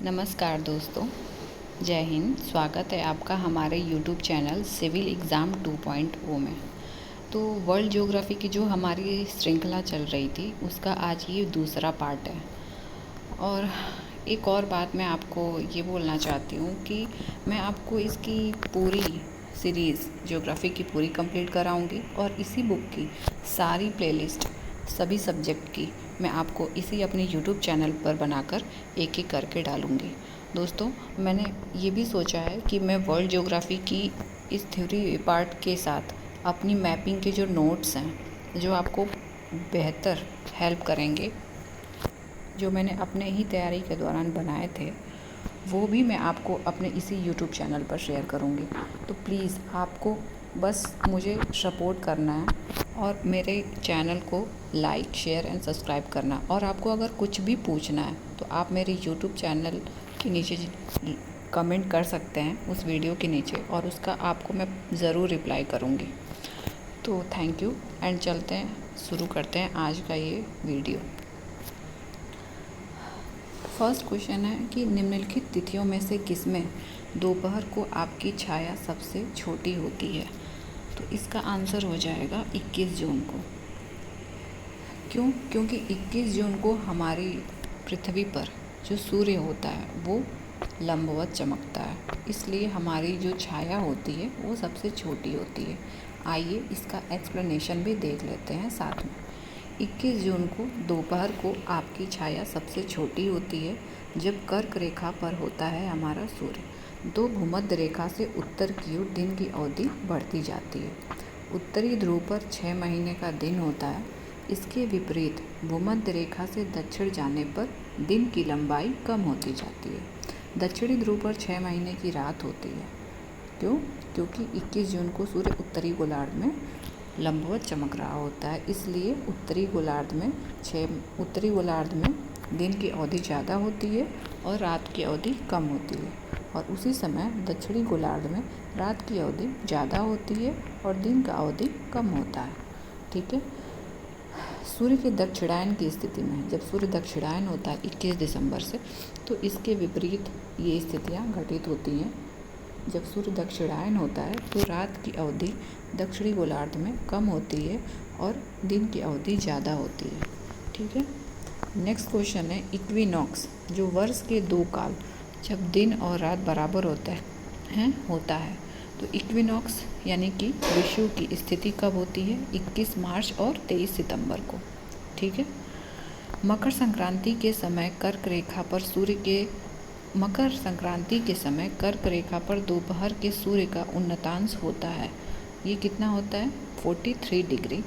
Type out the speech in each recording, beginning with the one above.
नमस्कार दोस्तों, जय हिंद। स्वागत है आपका हमारे YouTube चैनल सिविल एग्ज़ाम 2.0 में। तो वर्ल्ड ज्योग्राफी की जो हमारी श्रृंखला चल रही थी उसका आज ये दूसरा पार्ट है। और एक और बात मैं आपको ये बोलना चाहती हूँ कि मैं आपको इसकी पूरी सीरीज़ ज्योग्राफी की पूरी कंप्लीट कराऊँगी और इसी बुक की सारी प्लेलिस्ट सभी सब्जेक्ट की मैं आपको इसी अपने YouTube चैनल पर बनाकर एक एक करके डालूँगी। दोस्तों, मैंने ये भी सोचा है कि मैं वर्ल्ड ज्योग्राफी की इस थ्योरी पार्ट के साथ अपनी मैपिंग के जो नोट्स हैं जो आपको बेहतर हेल्प करेंगे, जो मैंने अपने ही तैयारी के दौरान बनाए थे, वो भी मैं आपको अपने इसी YouTube चैनल पर शेयर करूँगी। तो प्लीज़ आपको बस मुझे सपोर्ट करना है और मेरे चैनल को लाइक, शेयर एंड सब्सक्राइब करना। और आपको अगर कुछ भी पूछना है तो आप मेरे YouTube चैनल के नीचे कमेंट कर सकते हैं उस वीडियो के नीचे, और उसका आपको मैं ज़रूर रिप्लाई करूँगी। तो थैंक यू एंड चलते हैं, शुरू करते हैं आज का ये वीडियो। फर्स्ट क्वेश्चन है कि निम्नलिखित तिथियों में से किसमें दोपहर को आपकी छाया सबसे छोटी होती है? तो इसका आंसर हो जाएगा 21 जून को। क्यों? क्योंकि 21 जून को हमारी पृथ्वी पर जो सूर्य होता है वो लंबवत चमकता है, इसलिए हमारी जो छाया होती है वो सबसे छोटी होती है। आइए इसका एक्सप्लेनेशन भी देख लेते हैं साथ में। 21 जून को दोपहर को आपकी छाया सबसे छोटी होती है जब कर्क रेखा पर होता है हमारा सूर्य। दो भूमध्य रेखा से उत्तर की ओर दिन की अवधि बढ़ती जाती है। उत्तरी ध्रुव पर 6 महीने का दिन होता है। इसके विपरीत भूमध्य रेखा से दक्षिण जाने पर दिन की लंबाई कम होती जाती है। दक्षिणी ध्रुव पर 6 महीने की रात होती है। क्यों? क्योंकि 21 जून को सूर्य उत्तरी गोलार्ध में लंबवत चमक रहा होता है, इसलिए उत्तरी गोलार्ध में दिन की अवधि ज़्यादा होती है और रात की अवधि कम होती है। और उसी समय दक्षिणी गोलार्ध में रात की अवधि ज़्यादा होती है और दिन का अवधि कम होता है। ठीक है। सूर्य के दक्षिणायन की स्थिति में, जब सूर्य दक्षिणायन होता है 21 दिसंबर से, तो इसके विपरीत ये स्थितियाँ घटित होती हैं। जब सूर्य दक्षिणायन होता है तो रात की अवधि दक्षिणी गोलार्ध में कम होती है और दिन की अवधि ज़्यादा होती है। ठीक है। नेक्स्ट क्वेश्चन है इक्विनॉक्स, जो वर्ष के 2 काल जब दिन और रात बराबर होता है। तो इक्विनॉक्स यानी कि विषुव की स्थिति कब होती है? 21 मार्च और 23 सितंबर को। ठीक है। मकर संक्रांति के समय कर्क रेखा पर दोपहर के सूर्य का उन्नतांश होता है। ये कितना होता है? 43 डिग्री।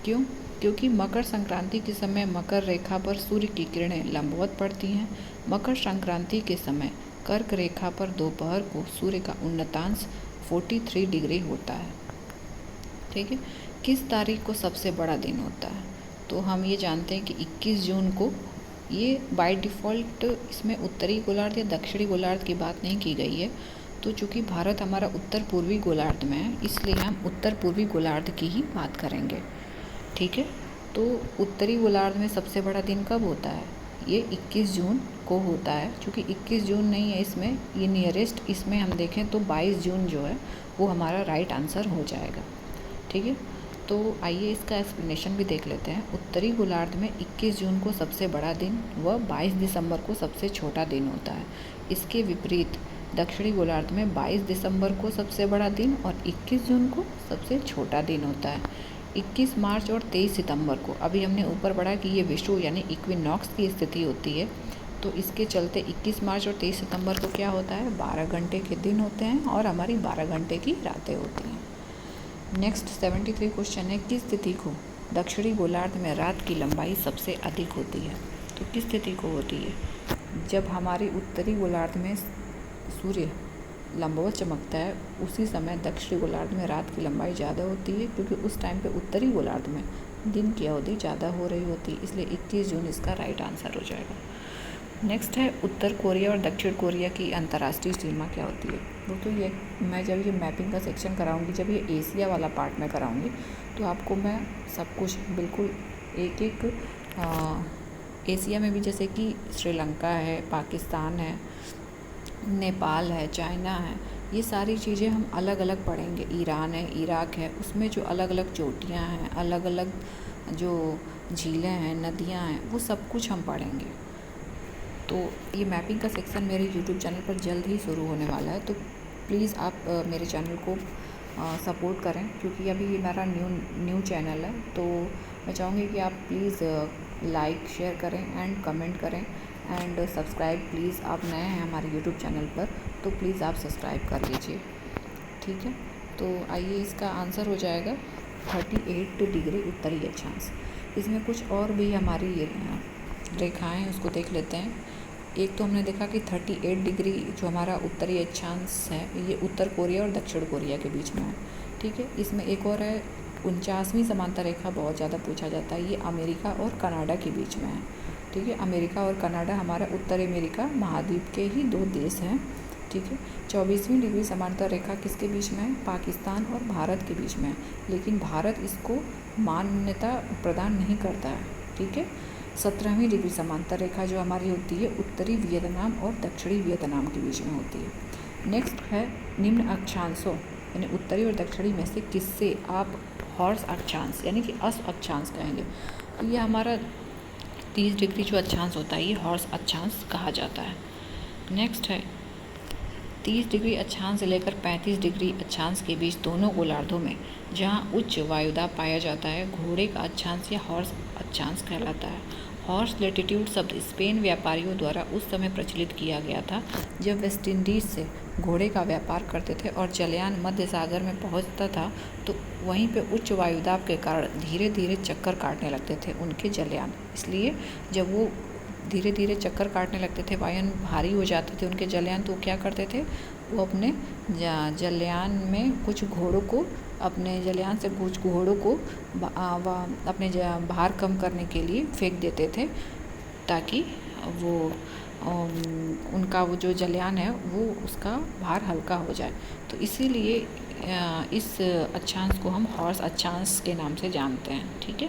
क्यों? क्योंकि मकर संक्रांति के समय मकर रेखा पर सूर्य की किरणें लंबवत पड़ती हैं। मकर संक्रांति के समय कर्क रेखा पर दोपहर को सूर्य का उन्नतांश 43 डिग्री होता है। ठीक है। किस तारीख को सबसे बड़ा दिन होता है? तो हम ये जानते हैं कि 21 जून को, ये बाय डिफ़ॉल्ट इसमें उत्तरी गोलार्ध या दक्षिणी गोलार्ध की बात नहीं की गई है। तो चूँकि भारत हमारा उत्तर पूर्वी गोलार्ध में है, इसलिए हम उत्तर पूर्वी गोलार्ध की ही बात करेंगे। ठीक है। तो उत्तरी गोलार्ध में सबसे बड़ा दिन कब होता है? ये 21 जून को होता है। चूँकि 21 जून नहीं है इसमें, ये नियरेस्ट इसमें हम देखें तो 22 जून जो है वो हमारा राइट आंसर हो जाएगा। ठीक है। तो आइए इसका एक्सप्लेनेशन भी देख लेते हैं। उत्तरी गोलार्ध में 21 जून को सबसे बड़ा दिन व 22 दिसंबर को सबसे छोटा दिन होता है। इसके विपरीत दक्षिणी गोलार्ध में 22 दिसंबर को सबसे बड़ा दिन और 21 जून को सबसे छोटा दिन होता है। 21 मार्च और 23 सितंबर को, अभी हमने ऊपर पढ़ा कि ये विषुव यानी इक्विनॉक्स की स्थिति होती है, तो इसके चलते 21 मार्च और 23 सितंबर को क्या होता है? 12 घंटे के दिन होते हैं और हमारी 12 घंटे की रातें होती हैं। नेक्स्ट 73 क्वेश्चन है किस तिथि को दक्षिणी गोलार्ध में रात की लंबाई सबसे अधिक होती है? तो किस तिथि को होती है? जब हमारी उत्तरी गोलार्ध में सूर्य लंबवत चमकता है, उसी समय दक्षिणी गोलार्ध में रात की लंबाई ज़्यादा होती है, क्योंकि उस टाइम पे उत्तरी गोलार्ध में दिन की अवधि ज़्यादा हो रही होती है, इसलिए 21 जून इसका राइट आंसर हो जाएगा। नेक्स्ट है उत्तर कोरिया और दक्षिण कोरिया की अंतर्राष्ट्रीय सीमा क्या होती है? तो ये मैं जब ये मैपिंग का सेक्शन कराऊंगी, जब ये एशिया वाला पार्ट में कराऊंगी, तो आपको मैं सब कुछ बिल्कुल एक एक एशिया में भी जैसे कि श्रीलंका है, पाकिस्तान है, नेपाल है, चाइना है, ये सारी चीज़ें हम अलग अलग पढ़ेंगे। ईरान है, इराक है, उसमें जो अलग अलग चोटियाँ हैं, अलग अलग जो झीलें हैं, नदियाँ हैं, वो सब कुछ हम पढ़ेंगे। तो ये मैपिंग का सेक्शन मेरे यूट्यूब चैनल पर जल्द ही शुरू होने वाला है, तो प्लीज़ आप मेरे चैनल को सपोर्ट करें, क्योंकि अभी ये मेरा न्यू चैनल है। तो मैं चाहूँगी कि आप प्लीज़ लाइक शेयर करें एंड कमेंट करें एंड सब्सक्राइब प्लीज़। आप नए हैं हमारे यूट्यूब चैनल पर तो प्लीज़ आप सब्सक्राइब कर लीजिए, ठीक है। तो आइए, इसका आंसर हो जाएगा 38 डिग्री उत्तरी अक्षांश। इसमें कुछ और भी हमारी रेखाएं उसको देख लेते हैं। एक तो हमने देखा कि 38 डिग्री जो हमारा उत्तरी अक्षांश है, ये उत्तर कोरिया और दक्षिण कोरिया के बीच में है, ठीक है। इसमें एक और है 49वीं समांतर रेखा, बहुत ज़्यादा पूछा जाता है, ये अमेरिका और कनाडा के बीच में है, ठीक है। अमेरिका और कनाडा हमारा उत्तर अमेरिका महाद्वीप के ही 2 देश हैं, ठीक है। 24वीं डिग्री समांतर रेखा किसके बीच में है? पाकिस्तान और भारत के बीच में है, लेकिन भारत इसको मान्यता प्रदान नहीं करता है, ठीक है। 17वीं डिग्री समांतर रेखा जो हमारी होती है उत्तरी वियतनाम और दक्षिणी वियतनाम के बीच में होती है। नेक्स्ट है निम्न अक्षांशों, यानी उत्तरी और दक्षिणी में से किससे आप हॉर्स अक्षांश यानी कि अस अक्षांश कहेंगे। तो ये हमारा 30 डिग्री जो अक्षांश होता है, ये हॉर्स अक्षांश कहा जाता है। नेक्स्ट है 30 डिग्री अक्षांश से लेकर 35 डिग्री अक्षांश के बीच दोनों गोलार्धों में जहाँ उच्च वायुदाब पाया जाता है, घोड़े का अक्षांश या हॉर्स अक्षांश कहलाता है। हॉर्स लेटिट्यूड शब्द स्पेन व्यापारियों द्वारा उस समय प्रचलित किया गया था जब वेस्ट इंडीज़ से घोड़े का व्यापार करते थे और जलयान मध्य सागर में पहुंचता था, तो वहीं पे उच्च वायुदाब के कारण धीरे धीरे चक्कर काटने लगते थे उनके जलयान। इसलिए जब वो धीरे धीरे चक्कर काटने लगते थे, वायुयान भारी हो जाते थे उनके जलयान, तो क्या करते थे, वो अपने जलयान में कुछ घोड़ों को, अपने जलयान से कुछ घोड़ों को अपने भार कम करने के लिए फेंक देते थे, ताकि वो उनका वो जो जलयान है वो उसका भार हल्का हो जाए। तो इसीलिए इस अक्षांश को हम हॉर्स अक्षांश के नाम से जानते हैं, ठीक है।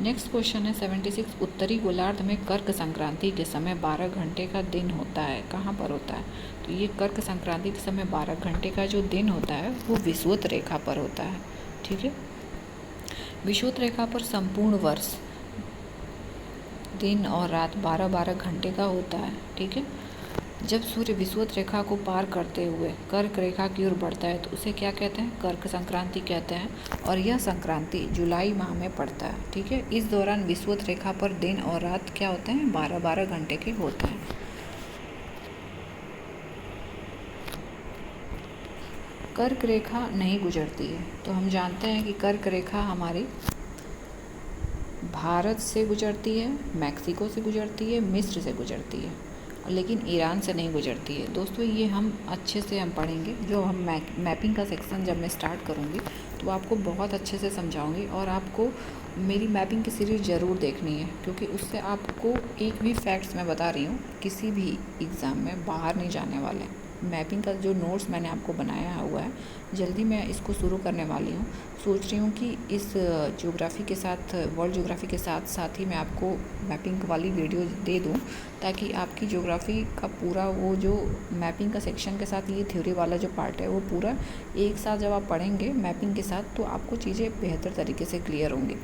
नेक्स्ट क्वेश्चन है 76, उत्तरी गोलार्ध में कर्क संक्रांति के समय 12 घंटे का दिन होता है, कहाँ पर होता है? तो ये कर्क संक्रांति के समय 12 घंटे का जो दिन होता है वो विषुवत रेखा पर होता है, ठीक है। विषुवत रेखा पर संपूर्ण वर्ष दिन और रात 12-12 घंटे का होता है, ठीक है। जब सूर्य विषुवत रेखा को पार करते हुए कर्क रेखा की ओर बढ़ता है तो उसे क्या कहते हैं? कर्क संक्रांति कहते हैं, और यह संक्रांति जुलाई माह में पड़ता है, ठीक है। इस दौरान विषुवत रेखा पर दिन और रात क्या होते हैं? 12-12 घंटे के होते हैं। कर्क रेखा नहीं गुजरती है, तो हम जानते हैं कि कर्क रेखा हमारी भारत से गुजरती है, मैक्सिको से गुजरती है, मिस्र से गुजरती है, लेकिन ईरान से नहीं गुजरती है। दोस्तों, ये हम अच्छे से हम पढ़ेंगे। जो हम मैपिंग का सेक्शन जब मैं स्टार्ट करूँगी तो आपको बहुत अच्छे से समझाऊंगी, और आपको मेरी मैपिंग की सीरीज़ ज़रूर देखनी है, क्योंकि उससे आपको एक भी फैक्ट्स मैं बता रही हूँ किसी भी एग्ज़ाम में बाहर नहीं जाने वाले हैं। मैपिंग का जो नोट्स मैंने आपको बनाया हुआ है, जल्दी मैं इसको शुरू करने वाली हूँ। सोच रही हूँ कि इस ज्योग्राफी के साथ, वर्ल्ड ज्योग्राफी के साथ साथ ही मैं आपको मैपिंग वाली वीडियो दे दूँ, ताकि आपकी ज्योग्राफी का पूरा वो जो मैपिंग का सेक्शन के साथ ये थ्योरी वाला जो पार्ट है वो पूरा एक साथ जब आप पढ़ेंगे मैपिंग के साथ, तो आपको चीज़ें बेहतर तरीके से क्लियर होंगी,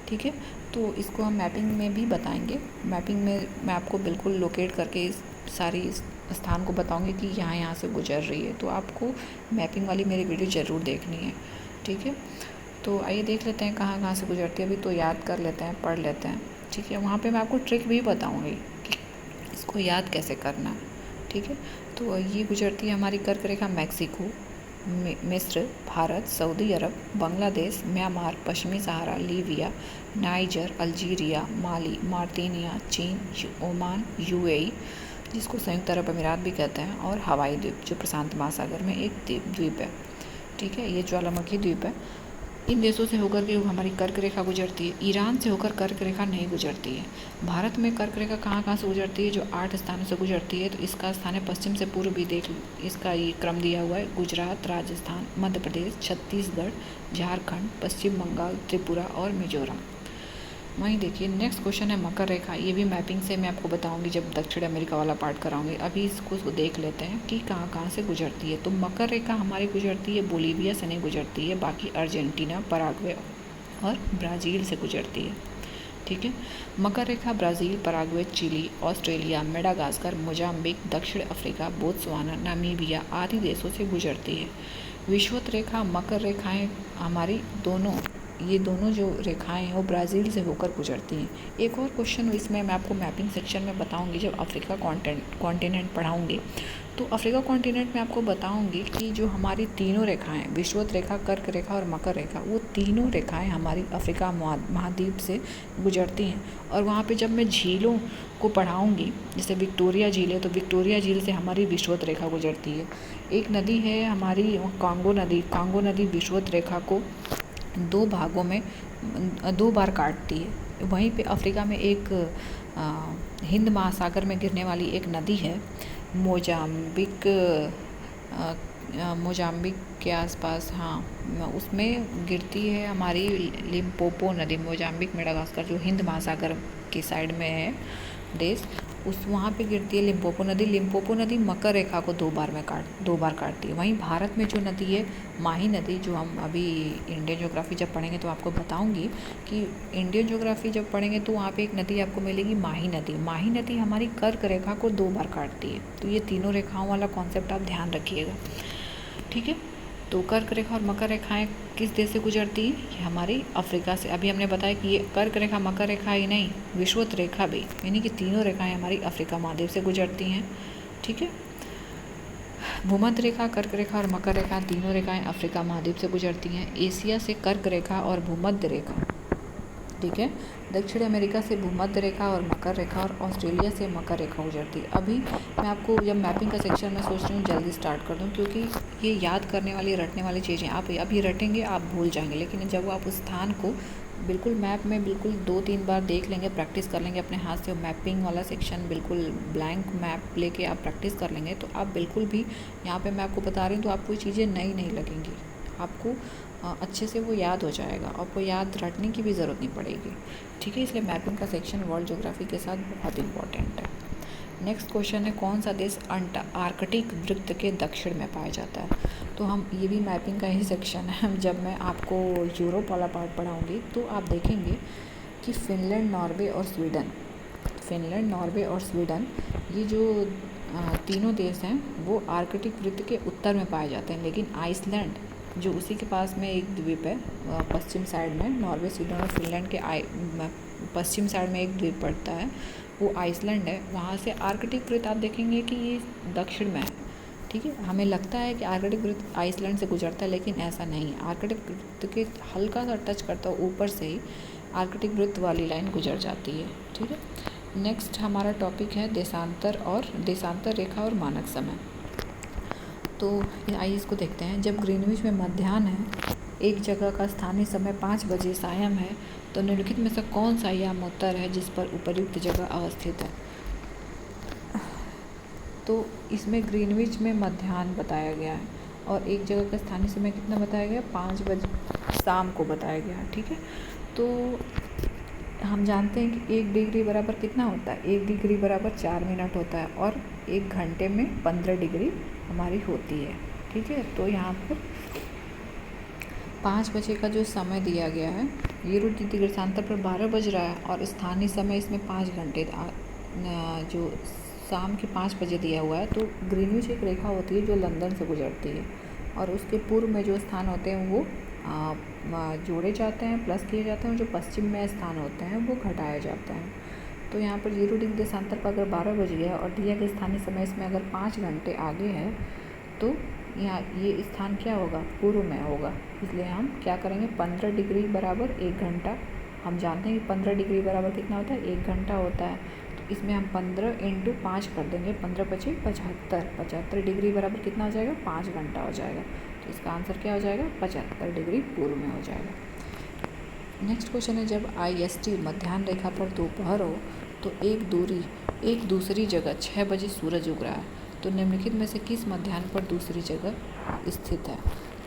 ठीक है। तो इसको हम मैपिंग में भी बताएंगे। मैपिंग में मैं आपको बिल्कुल लोकेट करके इस सारी स्थान को बताऊंगी कि यहाँ से गुजर रही है, तो आपको मैपिंग वाली मेरी वीडियो ज़रूर देखनी है, ठीक है। तो आइए देख लेते हैं कहाँ कहाँ से गुजरती है। अभी तो याद कर लेते हैं, पढ़ लेते हैं, ठीक है। वहाँ पे मैं आपको ट्रिक भी बताऊँगी कि इसको याद कैसे करना है, ठीक है। तो ये गुजरती है हमारी कर्क रेखा मैक्सिको, मिस्र, भारत, सऊदी अरब, बांग्लादेश, म्यांमार, पश्चिमी सहारा, लीबिया, नाइजर, अल्जीरिया, माली, मार्टिनिया, चीन, ओमान, यूएई, जिसको संयुक्त अरब अमीरात भी कहते हैं, और हवाई द्वीप जो प्रशांत महासागर में एक द्वीप है, ठीक है। ये ज्वालामुखी द्वीप है। इन देशों से होकर के हमारी कर्क रेखा गुजरती है। ईरान से होकर कर्क रेखा नहीं गुजरती है। भारत में कर्क रेखा कहाँ कहाँ से गुजरती है? जो 8 स्थानों से गुजरती है। तो इसका स्थान है पश्चिम से पूर्व भी देख, इसका ये क्रम दिया हुआ है। गुजरात, राजस्थान, मध्य प्रदेश, छत्तीसगढ़, झारखंड, पश्चिम बंगाल, त्रिपुरा और मिजोरम। वहीं देखिए नेक्स्ट क्वेश्चन है मकर रेखा। ये भी मैपिंग से मैं आपको बताऊंगी जब दक्षिण अमेरिका वाला पार्ट कराऊंगी। अभी इसको देख लेते हैं कि कहाँ कहाँ से गुजरती है। तो मकर रेखा हमारी गुजरती है बोलीविया से नहीं गुजरती है, बाकी अर्जेंटीना, पराग्वे और ब्राज़ील से गुजरती है। ठीक है, मकर रेखा Brazil, Paraguay, Chile, Australia, Madagascar, Mozambique, दक्षिण अफ्रीका, बोत्सवाना, नामीबिया आदि देशों से गुजरती है। विषुवत रेखा मकर रेखाएं हमारी ये दोनों जो रेखाएं हैं वो ब्राज़ील से होकर गुजरती हैं। एक और क्वेश्चन इसमें मैं आपको मैपिंग सेक्शन में बताऊंगी जब अफ्रीका कॉन्टिनेंट पढ़ाऊंगी। तो अफ्रीका कॉन्टिनेंट में आपको बताऊंगी कि जो हमारी तीनों रेखाएं, विषुवत रेखा, कर्क रेखा और मकर रेखा, वो तीनों रेखाएं हमारी अफ्रीका महाद्वीप से गुजरती हैं। और वहाँ पे जब मैं झीलों को पढ़ाऊंगी, जैसे विक्टोरिया झील है, तो विक्टोरिया झील से हमारी विषुवत रेखा गुजरती है। एक नदी है हमारी कांगो नदी विषुवत रेखा को दो भागों में 2 बार काटती है। वहीं पे अफ्रीका में एक हिंद महासागर में गिरने वाली एक नदी है, मोजाम्बिक के आसपास, हाँ, उसमें गिरती है हमारी लिम्पोपो नदी। मोजाम्बिक, मेडागास्कर जो हिंद महासागर की साइड में है देश, वहाँ पे गिरती है लिम्पोपो नदी मकर रेखा को 2 बार काटती है। वहीं भारत में जो नदी है माही नदी, जो हम अभी इंडियन ज्योग्राफी जब पढ़ेंगे तो आपको बताऊंगी कि इंडियन ज्योग्राफी जब पढ़ेंगे तो वहाँ पे एक नदी आपको मिलेगी माही नदी हमारी कर्क रेखा को 2 बार काटती है। तो ये तीनों रेखाओं वाला कॉन्सेप्ट आप ध्यान रखिएगा। ठीक है, तो कर्क रेखा और मकर रेखाएं किस देश से गुजरती है? ये हमारी अफ्रीका से। अभी हमने बताया कि ये कर्क रेखा मकर रेखा ही नहीं, विषुवत रेखा भी, यानी कि तीनों रेखाएं हमारी अफ्रीका महाद्वीप से गुजरती हैं। ठीक है, भूमध्य रेखा, कर्क रेखा और मकर रेखा तीनों रेखाएं अफ्रीका महाद्वीप से गुजरती हैं। एशिया से कर्क रेखा और भूमध्य रेखा, ठीक है, दक्षिण अमेरिका से भूमध्य रेखा और मकर रेखा, और ऑस्ट्रेलिया से मकर रेखा गुजरती है। अभी मैं आपको जब मैपिंग का सेक्शन मैं सोच रही हूँ जल्दी स्टार्ट कर दूँ, क्योंकि ये याद करने वाली, रटने वाली चीज़ें आप अभी रटेंगे आप भूल जाएंगे, लेकिन जब आप उस स्थान को बिल्कुल मैप में बिल्कुल 2-3 बार देख लेंगे, प्रैक्टिस कर लेंगे अपने हाथ से, मैपिंग वाला सेक्शन बिल्कुल ब्लैंक मैप लेके आप प्रैक्टिस कर लेंगे, तो आप बिल्कुल भी यहाँ पे मैं आपको बता रही हूँ तो आपको ये चीज़ें नई नहीं लगेंगी, आपको अच्छे से वो याद हो जाएगा, आपको याद रटने की भी ज़रूरत नहीं पड़ेगी। ठीक है, इसलिए मैपिंग का सेक्शन वर्ल्ड ज्योग्राफी के साथ बहुत इंपॉर्टेंट है। नेक्स्ट क्वेश्चन है कौन सा देश आर्कटिक वृत्त के दक्षिण में पाया जाता है? तो हम ये भी मैपिंग का ही सेक्शन है। जब मैं आपको यूरोप वाला पार्ट पढ़ाऊँगी तो आप देखेंगे कि फिनलैंड, नॉर्वे और स्वीडन ये जो तीनों देश हैं वो आर्कटिक वृत्त के उत्तर में पाए जाते हैं। लेकिन आइसलैंड जो उसी के पास में एक द्वीप है पश्चिम साइड में, नॉर्वे, स्वीडन और फिनलैंड के पश्चिम साइड में एक द्वीप पड़ता है, वो आइसलैंड है। वहाँ से आर्कटिक वृत्त आप देखेंगे कि ये दक्षिण में है। ठीक है, हमें लगता है कि आर्कटिक वृत्त आइसलैंड से गुजरता है, लेकिन ऐसा नहीं है। आर्कटिक वृत्त के हल्का सा टच करता है ऊपर से ही आर्कटिक वृत्त वाली लाइन गुजर जाती है। ठीक है, नेक्स्ट हमारा टॉपिक है देशांतर रेखा और मानक समय। तो आइए इसको देखते हैं। जब ग्रीनविच में मध्याह्न है, एक जगह का स्थानीय समय 5 बजे सायं है, तो निम्नलिखित में से कौन सा याम उत्तर है जिस पर उपर्युक्त जगह अवस्थित है? तो इसमें ग्रीनविच में मध्याह्न बताया गया है और एक जगह का स्थानीय समय कितना बताया गया? 5 बजे शाम को बताया गया है। ठीक है, तो हम जानते हैं कि 1 डिग्री बराबर कितना होता है? 1 डिग्री बराबर 4 मिनट होता है और 1 घंटे में 15 डिग्री हमारी होती है। ठीक है, तो यहाँ पर 5 बजे का जो समय दिया गया है, यूरो देशांतर पर 12 बज रहा है और स्थानीय समय इसमें 5 घंटे जो शाम के 5 बजे दिया हुआ है। तो ग्रीनविच एक रेखा होती है जो लंदन से गुजरती है और उसके पूर्व में जो स्थान होते हैं वो जोड़े जाते हैं, प्लस किए जाते हैं, और जो पश्चिम में स्थान होते हैं वो घटाए जाते हैं। तो यहाँ पर 0 डिग्री देशांतर पर अगर 12 बज गया और दिया गया स्थानीय समय इसमें अगर 5 घंटे आगे है तो यहाँ ये स्थान क्या होगा? पूर्व में होगा। इसलिए हम क्या करेंगे? 15 डिग्री बराबर 1 घंटा। हम जानते हैं कि 15 डिग्री बराबर कितना होता है? 1 घंटा होता है। तो इसमें हम 15 × 5 कर देंगे, 15 × 5 = 75 डिग्री बराबर कितना हो जाएगा? 5 घंटा हो जाएगा। तो इसका आंसर क्या हो जाएगा? 75 डिग्री पूर्व में हो जाएगा। नेक्स्ट क्वेश्चन है जब IST मध्याह्न रेखा पर दोपहर हो तो एक दूसरी जगह 6 बजे सूरज उग रहा है, तो निम्नलिखित में से किस मध्याह्न पर दूसरी जगह स्थित है?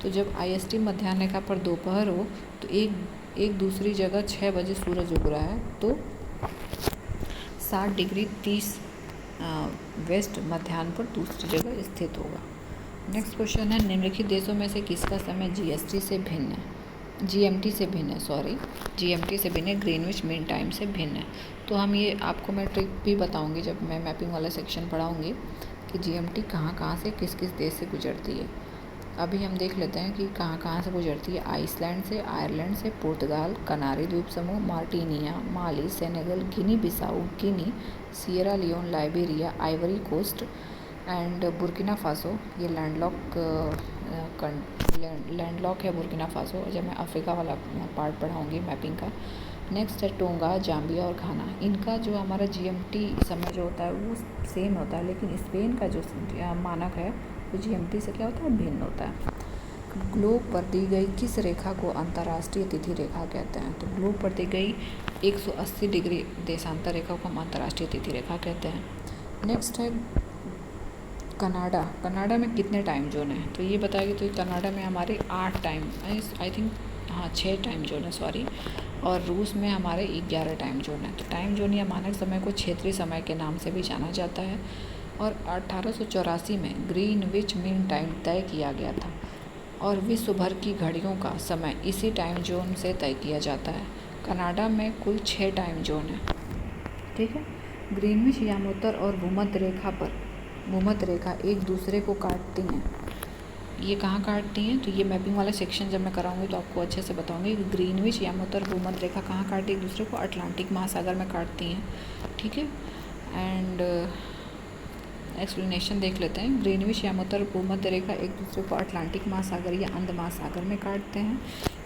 तो जब IST मध्याह्न रेखा पर दोपहर हो तो एक एक दूसरी जगह 6 बजे सूरज उग रहा है तो 60 डिग्री 30 वेस्ट मध्याह्न पर दूसरी जगह स्थित होगा। नेक्स्ट क्वेश्चन है, निम्नलिखित देशों में से किसका समय जीएमटी से भिन्न है? जीएमटी से भिन्न है, ग्रीनविच मीन टाइम से भिन्न है। तो हम ये आपको मैं ट्रिक भी बताऊंगी जब मैं मैपिंग वाला सेक्शन पढ़ाऊंगी कि जीएमटी कहाँ से किस किस देश से गुजरती है। अभी हम देख लेते हैं कि कहाँ से गुजरती है। आइसलैंड से, आयरलैंड से, पुर्तगाल, कनारी द्वीप समूह, मार्टिनिया, Mali, Senegal, Guinea Bissau, Guinea, Sierra Leone, Liberia, Ivory Coast and Burkina Faso. ये लैंडलॉक है बुर्किना फासो, जब मैं अफ्रीका वाला पार्ट पढ़ाऊँगी मैपिंग का। नेक्स्ट है टोंगा, जाम्बिया और घाना। इनका जो हमारा जीएमटी समय जो होता है वो सेम होता है, लेकिन स्पेन का जो मानक है वो जीएमटी से क्या होता है, भिन्न होता है। ग्लोब पर दी गई किस रेखा को अंतर्राष्ट्रीय तिथि रेखा कहते हैं? तो ग्लोब पर दी गई 180 डिग्री देशांतर रेखा को हम अंतर्राष्ट्रीय तिथि रेखा कहते हैं। नेक्स्ट है कनाडा में कितने टाइम जोन है? तो ये बताएगी। तो कनाडा में हमारे 8 time, I think 6 time zone है, सॉरी। और रूस में हमारे 11 टाइम जोन है। तो टाइम जोन या मानक समय को क्षेत्रीय समय के नाम से भी जाना जाता है। और 1884 में ग्रीनविच मीन टाइम तय किया गया था और विश्व भर की घड़ियों का समय इसी टाइम जोन से तय किया जाता है। कनाडा में कुल 6 टाइम जोन है, ठीक है। ग्रीनविच यामोत्तर और भूमध्य रेखा एक दूसरे को काटती हैं। ये कहाँ काटती हैं? तो ये मैपिंग वाला सेक्शन जब मैं कराऊंगी तो आपको अच्छे से बताऊंगी कि ग्रीनविच यामोत्तर भूमध्य रेखा कहाँ काटती है एक दूसरे को, अटलांटिक महासागर में काटती हैं, ठीक है। एंड एक्सप्लेनेशन देख लेते हैं। ग्रीनविच यामोत्तर भूमध्य रेखा एक दूसरे को अटलांटिक महासागर या अंध महासागर में काटते हैं।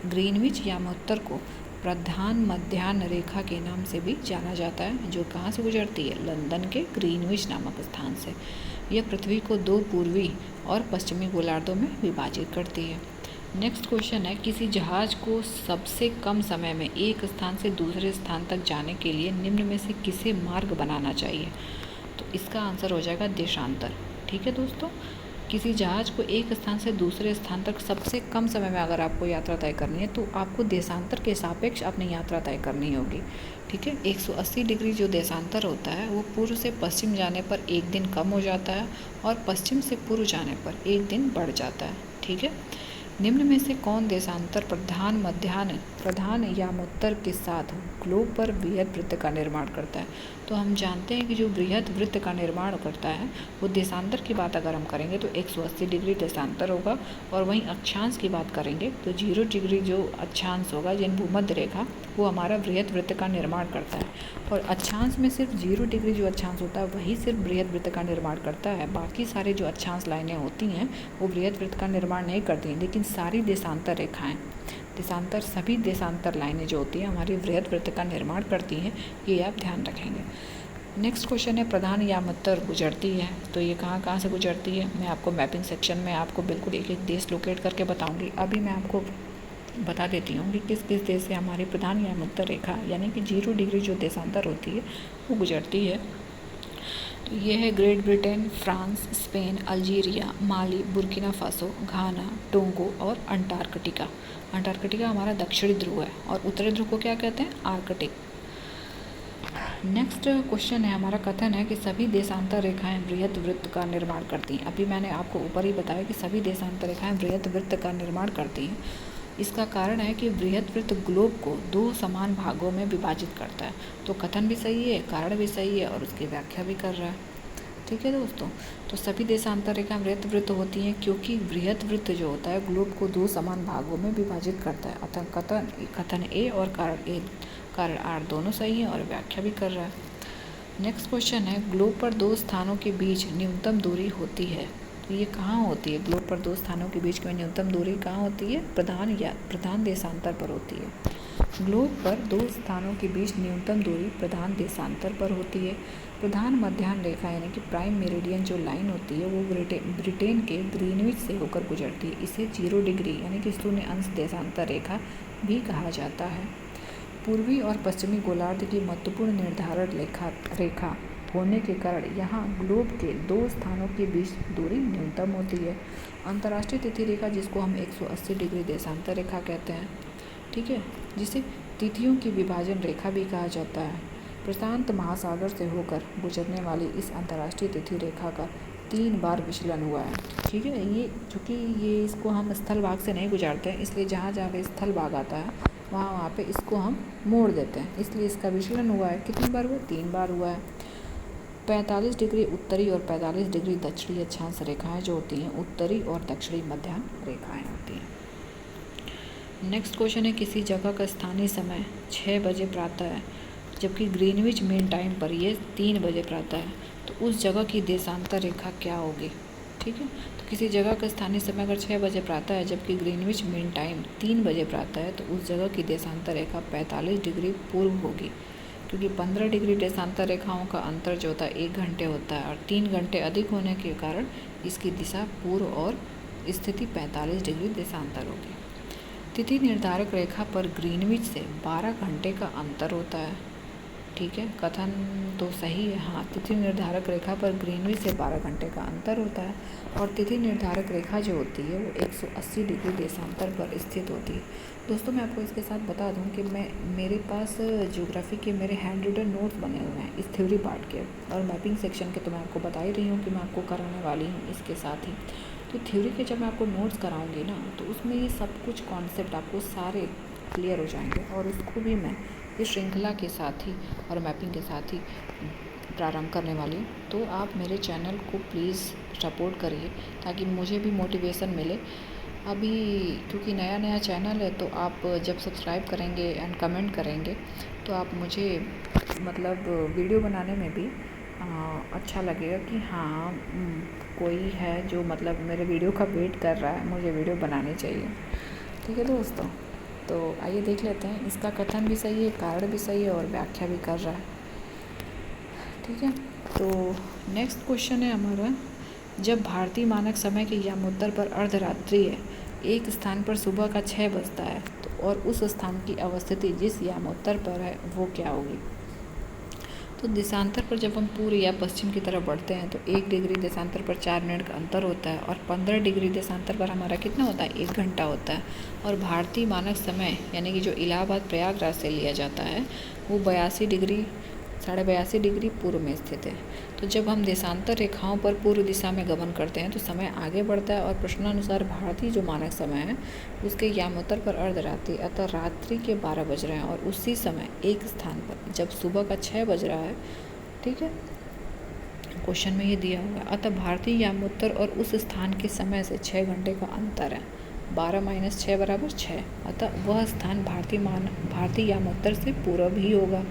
ग्रीनविच यामोत्तर को प्रधान मध्याह्न रेखा के नाम से भी जाना जाता है, जो कहाँ से गुजरती है? लंदन के ग्रीनविच नामक स्थान से। यह पृथ्वी को 2 पूर्वी और पश्चिमी गोलार्धों में विभाजित करती है। नेक्स्ट क्वेश्चन है, किसी जहाज को सबसे कम समय में एक स्थान से दूसरे स्थान तक जाने के लिए निम्न में से किसे मार्ग बनाना चाहिए? तो इसका आंसर हो जाएगा देशांतर, ठीक है दोस्तों। किसी जहाज को एक स्थान से दूसरे स्थान तक सबसे कम समय में अगर आपको यात्रा तय करनी है तो आपको देशांतर के सापेक्ष अपनी यात्रा तय करनी होगी, ठीक है। 180 डिग्री जो देशांतर होता है वो पूर्व से पश्चिम जाने पर 1 दिन कम हो जाता है और पश्चिम से पूर्व जाने पर 1 दिन बढ़ जाता है, ठीक है। निम्न में से कौन देशांतर प्रधान यामोत्तर के साथ ग्लोब पर बृहद वृत्त का निर्माण करता है? तो हम जानते हैं कि जो बृहद वृत्त का निर्माण करता है वो देशांतर की बात अगर हम करेंगे तो 180 डिग्री देशांतर होगा। और वहीं अक्षांश की बात करेंगे तो 0 डिग्री जो अक्षांश होगा यानी भूमध्य रेखा वो हमारा बृहद वृत्त का निर्माण करता है। और अक्षांश में सिर्फ 0 डिग्री जो अक्षांश होता है वही सिर्फ बृहद वृत्त का निर्माण करता है। बाकी सारे जो अक्षांश लाइनें होती हैं वो बृहद वृत्त का निर्माण नहीं करती हैं, लेकिन सारी सभी देशांतर लाइनें जो होती हैं हमारी बृहद वृत्त का निर्माण करती हैं, ये आप ध्यान रखेंगे। नेक्स्ट क्वेश्चन है, प्रधान यामोत्तर गुजरती है तो ये कहाँ से गुजरती है? मैं आपको मैपिंग सेक्शन में आपको बिल्कुल एक एक देश लोकेट करके बताऊंगी। अभी मैं आपको बता देती हूँ कि किस किस देश से हमारी प्रधान यामोत्तर रेखा यानी कि 0 डिग्री जो देशांतर होती है वो गुजरती है। तो ये है Great Britain, France, Spain, Algeria, Mali, Burkina Faso, Ghana, Togo और अंटार्कटिका। अंटार्कटिका हमारा दक्षिणी ध्रुव है और उत्तरी ध्रुव को क्या कहते हैं? आर्कटिक। नेक्स्ट क्वेश्चन है हमारा, कथन है कि सभी देशांतर रेखाएं बृहद वृत्त का निर्माण करती हैं। अभी मैंने आपको ऊपर ही बताया कि सभी देशांतर रेखाएं बृहद वृत्त का निर्माण करती हैं। इसका कारण है कि बृहद वृत्त ग्लोब को 2 समान भागों में विभाजित करता है। तो कथन भी सही है, कारण भी सही है और उसकी व्याख्या भी कर रहा है, ठीक है दोस्तों। तो सभी देशांतर रेखाएं बृहद वृत्त होती हैं क्योंकि बृहद वृत्त जो होता है ग्लोब को 2 समान भागों में विभाजित करता है। अतः कथन ए और कारण आर दोनों सही हैं और व्याख्या भी कर रहा है। नेक्स्ट क्वेश्चन है, ग्लोब पर 2 स्थानों के बीच न्यूनतम दूरी होती है। तो ये कहाँ होती है? ग्लोब पर 2 स्थानों के बीच में न्यूनतम दूरी कहाँ होती है? प्रधान देशांतर पर होती है। ग्लोब पर 2 स्थानों के बीच न्यूनतम दूरी प्रधान देशांतर पर होती है। प्रधान मध्याह्न रेखा यानी कि प्राइम मेरिडियन जो लाइन होती है वो ब्रिटेन के ग्रीनविच से होकर गुजरती है। इसे 0 डिग्री यानी कि शून्य अंश देशांतर रेखा भी कहा जाता है। पूर्वी और पश्चिमी गोलार्ध की महत्वपूर्ण निर्धारण रेखा होने के कारण यहाँ ग्लोब के 2 स्थानों के बीच दूरी न्यूनतम होती है। अंतर्राष्ट्रीय तिथि रेखा जिसको हम 180 डिग्री देशांतर रेखा कहते हैं, ठीक है। जिसे तिथियों की विभाजन रेखा भी कहा जाता है। प्रशांत महासागर से होकर गुजरने वाली इस अंतर्राष्ट्रीय तिथि रेखा का 3 बार विचलन हुआ है। ठीक है, ये चूँकि ये इसको हम स्थल भाग से नहीं गुजारते हैं, इसलिए जहाँ जहाँ पे स्थल भाग आता है वहाँ पे इसको हम मोड़ देते हैं, इसलिए इसका विचलन हुआ है। कितनी बार हुआ? 3 बार हुआ है। 45 डिग्री उत्तरी और 45 डिग्री दक्षिणी अक्षांश रेखाएं जो होती हैं उत्तरी और दक्षिणी मध्याह्न रेखाएं होती हैं। नेक्स्ट क्वेश्चन है, किसी जगह का स्थानीय समय 6 बजे प्रातः है जबकि ग्रीनविच मीन टाइम पर ये 3 बजे प्रातः है, तो उस जगह की देशांतर रेखा क्या होगी? ठीक है, तो किसी जगह का स्थानीय समय अगर 6 बजे प्रातः है जबकि ग्रीनविच मीन टाइम 3 बजे प्रातः है, तो उस जगह की देशांतर रेखा 45 डिग्री पूर्व होगी, क्योंकि 15 डिग्री देशांतर रेखाओं का अंतर जो होता है 1 घंटे होता है और 3 घंटे अधिक होने के कारण इसकी दिशा पूर्व और स्थिति 45 डिग्री देशांतर होगी। तिथि निर्धारक रेखा पर ग्रीनविच से 12 घंटे का अंतर होता है। ठीक है, कथन तो सही है। हाँ, तिथि निर्धारक रेखा पर ग्रीनविच से 12 घंटे का अंतर होता है और तिथि निर्धारक रेखा जो होती है वो 180 डिग्री देशांतर पर स्थित होती है। दोस्तों, मैं आपको इसके साथ बता दूं कि मेरे पास ज्योग्राफी के मेरे हैंड रिटन नोट्स बने हुए हैं इस थ्योरी पार्ट के, और मैपिंग सेक्शन के तो मैं आपको बता ही रही हूँ कि मैं आपको कराने वाली हूँ इसके साथ ही। तो थ्योरी के जब मैं आपको नोट्स कराऊँगी ना, तो उसमें ये सब कुछ कॉन्सेप्ट आपको सारे क्लियर हो जाएंगे, और उसको भी मैं इस श्रृंखला के साथ ही और मैपिंग के साथ ही प्रारंभ करने वाली हूँ। तो आप मेरे चैनल को प्लीज़ सपोर्ट करिए ताकि मुझे भी मोटिवेशन मिले। अभी क्योंकि नया नया चैनल है, तो आप जब सब्सक्राइब करेंगे एंड कमेंट करेंगे तो आप मुझे मतलब वीडियो बनाने में भी अच्छा लगेगा कि हाँ कोई है जो मतलब मेरे वीडियो का वेट कर रहा है, मुझे वीडियो बनानी चाहिए। ठीक है दोस्तों, तो आइए देख लेते हैं। इसका कथन भी सही है, कारण भी सही है और व्याख्या भी कर रहा है। ठीक है, तो नेक्स्ट क्वेश्चन है हमारा, जब भारतीय मानक समय के यामोत्तर पर अर्धरात्रि है, एक स्थान पर सुबह का 6 बजता है, तो और उस स्थान की अवस्थिति जिस यामोत्तर पर है वो क्या होगी? तो देशांतर पर जब हम पूर्व या पश्चिम की तरफ बढ़ते हैं तो 1 डिग्री देशांतर पर 4 मिनट का अंतर होता है, और 15 डिग्री देशांतर पर हमारा कितना होता है? 1 घंटा होता है। और भारतीय मानक समय यानी कि जो इलाहाबाद प्रयागराज से लिया जाता है वो 82 डिग्री पूर्व में स्थित है। तो जब हम देशांतर रेखाओं पर पूर्व दिशा में गमन करते हैं तो समय आगे बढ़ता है, और प्रश्नानुसार भारतीय जो मानक समय है उसके यामोत्तर पर अर्धरात्रि अतः रात्रि के 12 बज रहे हैं, और उसी समय एक स्थान पर जब सुबह का 6 बज रहा है, ठीक है, क्वेश्चन में ये दिया हुआ है, अतः भारतीय यामोत्तर और उस स्थान के समय से 6 घंटे का अंतर है। 12 - 6 = 6, अतः वह स्थान भारतीय यामोत्तर से पूर्व ही होगा,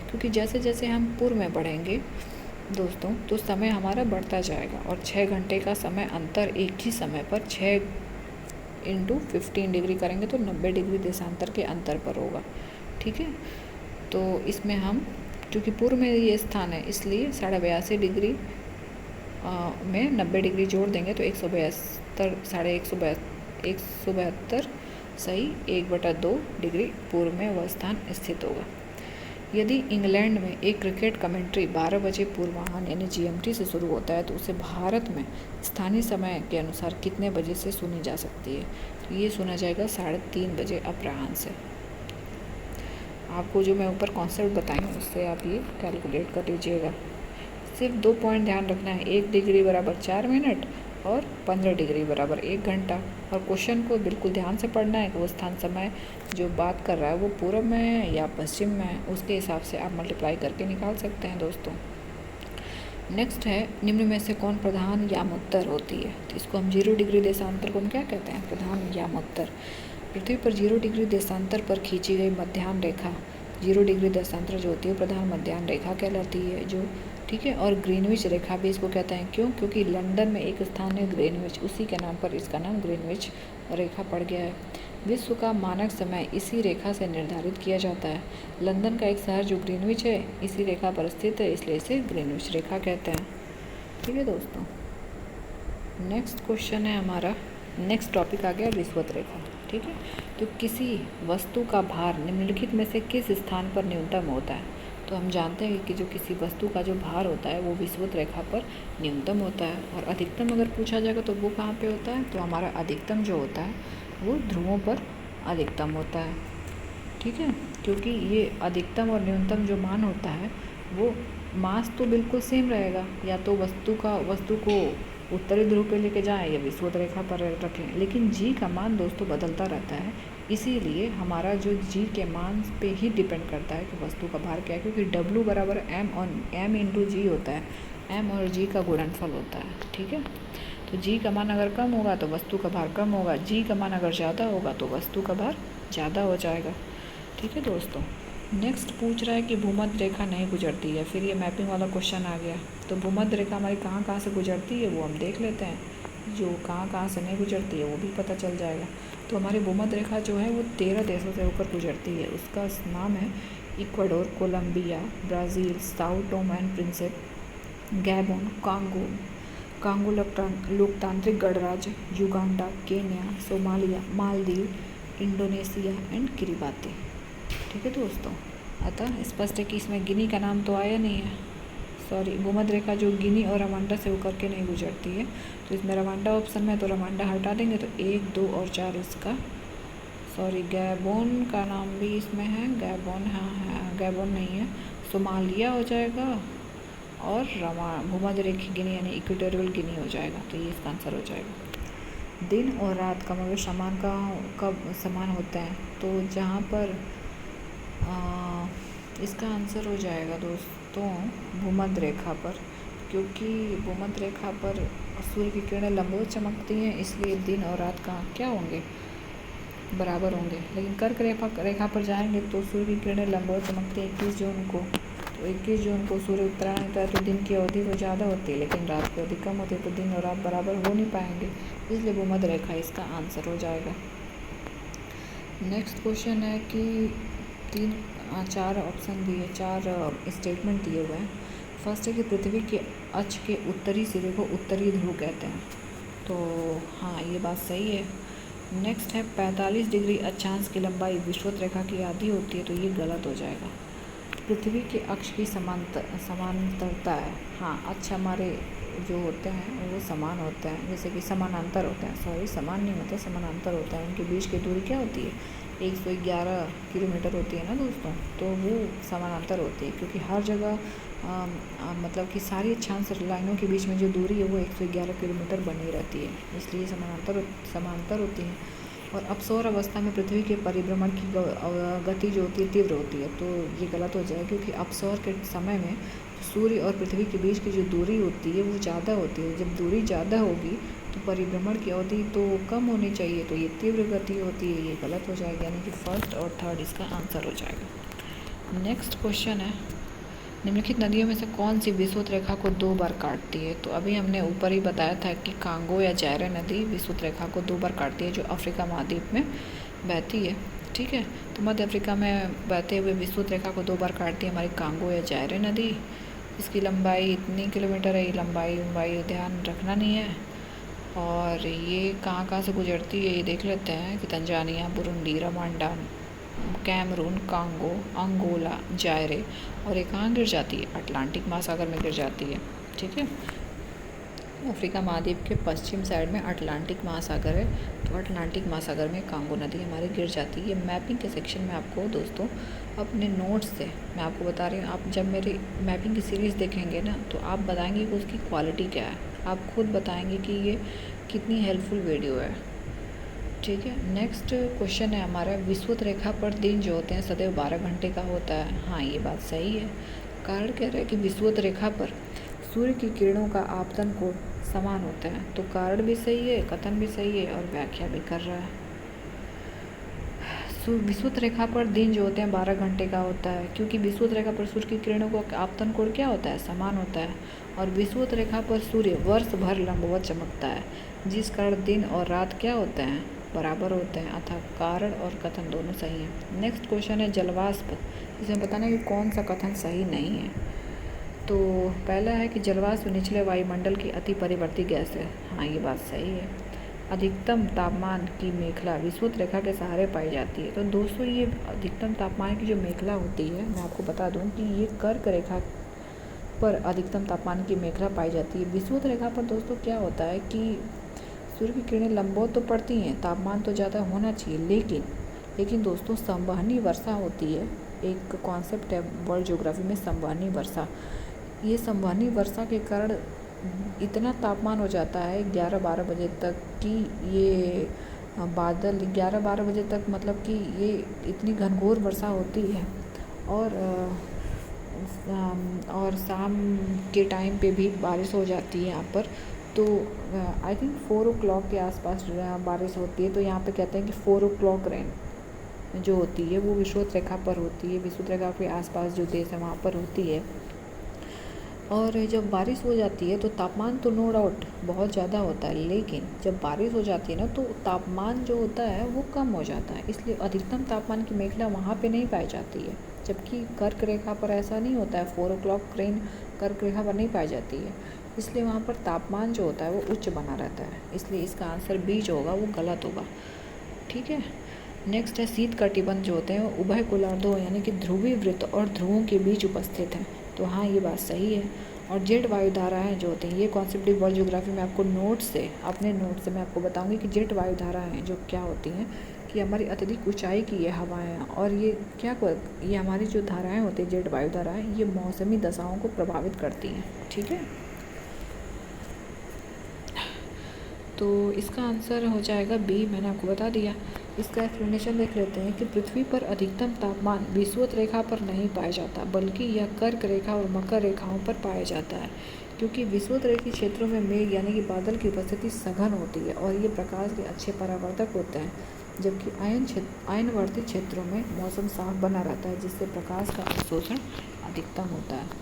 क्योंकि जैसे जैसे हम पूर्व में बढ़ेंगे दोस्तों तो समय हमारा बढ़ता जाएगा, और 6 घंटे का समय अंतर एक ही समय पर 6 × 15 डिग्री करेंगे तो 90 डिग्री देशांतर के अंतर पर होगा। ठीक है, तो इसमें हम क्योंकि पूर्व में ये स्थान है इसलिए 82.5 डिग्री में 90 डिग्री जोड़ देंगे तो 172 सही 1/2 डिग्री पूर्व में वह स्थान स्थित होगा। यदि इंग्लैंड में एक क्रिकेट कमेंट्री 12 बजे पूर्वाह्न यानी GMT से शुरू होता है तो उसे भारत में स्थानीय समय के अनुसार कितने बजे से सुनी जा सकती है? तो ये सुना जाएगा 3:30 बजे अपराह्न से। आपको जो मैं ऊपर कॉन्सेप्ट बताई हूँ उससे आप ये कैलकुलेट कर लीजिएगा। सिर्फ 2 पॉइंट ध्यान रखना है, 1 डिग्री बराबर 4 मिनट और 15 डिग्री बराबर 1 घंटा। और क्वेश्चन को बिल्कुल ध्यान से पढ़ना है कि वो स्थान समय जो बात कर रहा है वो पूर्व में है या पश्चिम में है, उसके हिसाब से आप मल्टीप्लाई करके निकाल सकते हैं दोस्तों। नेक्स्ट है, निम्न में से कौन प्रधान यामोत्तर होती है? तो इसको हम 0 डिग्री देशांतर को हम क्या कहते हैं? प्रधान यामोत्तर। पृथ्वी पर 0 डिग्री देशांतर पर खींची गई मध्याह्न रेखा 0 डिग्री देशांतर जो होती है प्रधान मध्याह्न रेखा कहलाती है, जो ठीक है। और ग्रीनविच रेखा भी इसको कहते हैं, क्यों? क्योंकि लंदन में एक स्थान है ग्रीनविच, उसी के नाम पर इसका नाम ग्रीनविच रेखा पड़ गया है। विश्व का मानक समय इसी रेखा से निर्धारित किया जाता है। लंदन का एक शहर जो ग्रीनविच है इसी रेखा पर स्थित है, इसलिए इसे ग्रीनविच रेखा कहते हैं। ठीक है दोस्तों, नेक्स्ट क्वेश्चन है हमारा, नेक्स्ट टॉपिक आ गया विषुवत रेखा। ठीक है, तो किसी वस्तु का भार निम्नलिखित में से किस स्थान पर न्यूनतम होता है? तो हम जानते हैं कि जो किसी वस्तु का जो भार होता है वो विषुवत रेखा पर न्यूनतम होता है, और अधिकतम अगर पूछा जाएगा तो वो कहाँ पे होता है? तो हमारा अधिकतम जो होता है वो ध्रुवों पर अधिकतम होता है। ठीक है, क्योंकि ये अधिकतम और न्यूनतम जो मान होता है वो मास तो बिल्कुल सेम रहेगा, या तो वस्तु को उत्तरी ध्रुव पे लेके जाएं या विषुवत रेखा पर रखें, लेकिन जी का मान दोस्तों बदलता रहता है। इसीलिए हमारा जो जी के मान पे ही डिपेंड करता है कि वस्तु का भार क्या है, क्योंकि W बराबर m इंटू जी होता है, m और g का गुणनफल होता है। ठीक है, तो जी का मान अगर कम होगा तो वस्तु का भार कम होगा, जी का मान अगर ज़्यादा होगा तो वस्तु का भार ज़्यादा हो जाएगा। ठीक है दोस्तों, नेक्स्ट पूछ रहा है कि भूमध्य रेखा नहीं गुजरती है। फिर ये मैपिंग वाला क्वेश्चन आ गया। तो भूमध्य रेखा हमारी कहाँ कहाँ से गुजरती है वो हम देख लेते हैं, जो कहाँ कहाँ से नहीं गुजरती है वो भी पता चल जाएगा। तो हमारी भूमध्य रेखा जो है वो 13 देशों से होकर गुजरती है। उसका नाम है Ecuador, Colombia, Brazil, Sao Tome and Principe, Gabon, Congo लोकतांत्रिक गणराज्य, Uganda, Kenya, Somalia, Maldives, Indonesia and Kiribati. ठीक है दोस्तों, अतः स्पष्ट है कि इसमें गिनी का नाम तो आया नहीं है। सॉरी, भूमध्य रेखा जो गिनी और रवांडा से होकर के नहीं गुजरती है, तो इसमें रवांडा ऑप्शन में, तो रवांडा हटा देंगे तो 1, 2 और 4 इसका। सॉरी, गैबोन का नाम भी इसमें है, गैबोन, हाँ गैबोन नहीं है, सोमालिया हो जाएगा, और भूमध्य रेखी गिनी यानी इक्वेटोरियल गिनी हो जाएगा। तो ये इसका आंसर हो जाएगा। दिन और रात का मगर समान का कब समान होता है, तो जहाँ पर इसका आंसर हो जाएगा दोस्तों भूमध्य रेखा पर, क्योंकि भूमध्य रेखा पर सूर्य की किरणें लंबवत चमकती हैं, इसलिए दिन और रात का क्या होंगे, बराबर होंगे। लेकिन कर्क रेखा पर जाएंगे तो सूर्य की किरणें लंबवत चमकती है 21 जून को। तो 21 जून को सूर्य उत्तरायण होता है, तो दिन की अवधि तो ज़्यादा होती है लेकिन रात की अवधि कम होती है, तो दिन और रात बराबर हो नहीं पाएंगे, इसलिए भूमध्य रेखा इसका आंसर हो जाएगा। नेक्स्ट क्वेश्चन है कि 4 ऑप्शन दिए, 4 स्टेटमेंट दिए हुए हैं। फर्स्ट है कि पृथ्वी के अक्ष के उत्तरी सिरे को उत्तरी ध्रुव कहते हैं, तो हाँ ये बात सही है। नेक्स्ट है 45 डिग्री अक्षांश की लंबाई विषुवत रेखा की आधी होती है, तो ये गलत हो जाएगा। पृथ्वी के अक्ष की समांतरता है, हाँ अक्ष हमारे जो होते हैं वो समान होते हैं, जैसे कि समानांतर होते हैं, सॉरी समान नहीं होते, समानांतर होता है, उनके बीच की दूरी क्या होती है 111 किलोमीटर होती है ना दोस्तों, तो वो समानांतर होती है, क्योंकि हर जगह मतलब कि सारी अक्षांश लाइनों के बीच में जो दूरी है वो 111 किलोमीटर बनी रहती है, इसलिए समांतर होती है। और अपसौर अवस्था में पृथ्वी के परिभ्रमण की गति जो होती है तीव्र होती है, तो ये गलत हो जाएगा, क्योंकि अपसौर के समय में सूर्य और पृथ्वी के बीच की जो दूरी होती है वो ज़्यादा होती है। जब दूरी ज़्यादा होगी तो परिभ्रमण की अवधि तो कम होनी चाहिए, तो ये तीव्र गति होती है, ये गलत हो जाएगा, यानी कि फर्स्ट और थर्ड इसका आंसर हो जाएगा। नेक्स्ट क्वेश्चन है, निम्नलिखित नदियों में से कौन सी विषुवत रेखा को 2 बार काटती है। तो अभी हमने ऊपर ही बताया था कि कांगो या जायरे नदी विषुवत रेखा को 2 बार काटती है, जो अफ्रीका महाद्वीप में बहती है। ठीक है, तो मध्य अफ्रीका में बहते हुए विषुवत रेखा को 2 बार काटती है हमारी कांगो या जायरे नदी। इसकी लंबाई इतनी किलोमीटर है, ये लंबाई ध्यान रखना नहीं है। और ये कहाँ कहाँ से गुजरती है ये देख लेते हैं कि Tanzania, Burundi, Rwanda, Cameroon, Congo, Angola, Zaire, और ये कहाँ गिर जाती है, अटलांटिक महासागर में गिर जाती है। ठीक है, अफ्रीका महाद्वीप के पश्चिम साइड में अटलांटिक महासागर है, तो अटलांटिक महासागर में कांगो नदी हमारी गिर जाती है। ये मैपिंग के सेक्शन में आपको दोस्तों अपने नोट्स से मैं आपको बता रही हूँ, आप जब मेरी मैपिंग की सीरीज़ देखेंगे ना तो आप बताएंगे कि उसकी क्वालिटी क्या है, आप खुद बताएंगे कि ये कितनी हेल्पफुल वीडियो है। ठीक है, नेक्स्ट क्वेश्चन है हमारा, विषुवत रेखा पर दिन जो होते हैं सदैव 12 घंटे का होता है। हाँ ये बात सही है। कारण कह रहा है कि विषुवत रेखा पर सूर्य की किरणों का आपतन कोण समान होता है, तो कारण भी सही है, कथन भी सही है और व्याख्या भी कर रहा है। विषुवत रेखा पर दिन जो होते हैं 12 घंटे का होता है, क्योंकि विषुवत रेखा पर सूर्य की किरणों का आपतन कोण क्या होता है, समान होता है, और विषुवत रेखा पर सूर्य वर्ष भर लंबवत चमकता है, जिस कारण दिन और रात क्या होते हैं, बराबर होते हैं, अतः कारण और कथन दोनों सही हैं। नेक्स्ट क्वेश्चन है जलवाष्प, इसमें बताना है कि कौन सा कथन सही नहीं है। तो पहला है कि जलवाष्प निचले वायुमंडल की अति परिवर्ती गैस है। हाँ ये बात सही है। अधिकतम तापमान की मेखला विषुवत रेखा के सहारे पाई जाती है। तो दोस्तों ये अधिकतम तापमान की जो मेखला होती है, मैं आपको बता दूं कि ये कर्क रेखा पर अधिकतम तापमान की मेखला पाई जाती है। विषुवत रेखा पर दोस्तों क्या होता है कि सूर्य की किरणें लंबवत तो पड़ती हैं, तापमान तो ज़्यादा होना चाहिए, लेकिन लेकिन दोस्तों संवहनी वर्षा होती है, एक कॉन्सेप्ट है वर्ल्ड ज्योग्राफी में संवहनी वर्षा। ये संवहनी वर्षा के कारण इतना तापमान हो जाता है 11-12 बजे तक कि ये बादल 11-12 बजे तक, मतलब कि ये इतनी घनघोर वर्षा होती है। और शाम के टाइम पे भी बारिश हो जाती है यहाँ पर। तो आई थिंक 4 o'clock के आसपास बारिश होती है। तो यहाँ पे कहते हैं कि 4 o'clock रेन जो होती है वो विषुवत रेखा पर होती है, विषुवत रेखा के आसपास जो देश है वहाँ पर होती है। और जब बारिश हो जाती है तो तापमान तो नो डाउट बहुत ज़्यादा होता है, लेकिन जब बारिश हो जाती है ना तो तापमान जो होता है वो कम हो जाता है। इसलिए अधिकतम तापमान की मेखला वहाँ पे नहीं पाई जाती है, जबकि कर्क रेखा पर ऐसा नहीं होता है। 4 o'clock रेन कर्क रेखा पर नहीं पाई जाती है, इसलिए वहाँ पर तापमान जो होता है वो उच्च बना रहता है। इसलिए इसका आंसर बी जो होगा वो गलत होगा। ठीक है, नेक्स्ट है शीत कटिबंध जो होते हैं वो उभय गोलार्धों यानी कि ध्रुवीय वृत्त और ध्रुवों के बीच उपस्थित हैं। तो हाँ, ये बात सही है। और जेट वायुधाराएँ जो होती हैं, ये कॉन्सेप्ट वर्ल्ड ज्योग्राफी में आपको अपने नोट से मैं आपको बताऊंगी कि जेट वायुधाराएँ जो क्या होती हैं, कि हमारी अत्यधिक ऊंचाई की ये हवाएं, और ये हमारी जो धाराएं होती हैं जेट वायुधाराएँ, ये मौसमी दशाओं को प्रभावित करती हैं। ठीक है, तो इसका आंसर हो जाएगा बी, मैंने आपको बता दिया। इसका एक्सप्लेनेशन देख लेते हैं कि पृथ्वी पर अधिकतम तापमान विषुवत रेखा पर नहीं पाया जाता, बल्कि यह कर्क रेखा और मकर रेखाओं पर पाया जाता है, क्योंकि विषुवत रेखी क्षेत्रों में मेघ यानी कि बादल की उपस्थिति सघन होती है और ये प्रकाश के अच्छे परावर्तक होते हैं, जबकि आयनवर्ती क्षेत्रों में मौसम साफ बना रहता है, जिससे प्रकाश का अवशोषण अधिकतम होता है।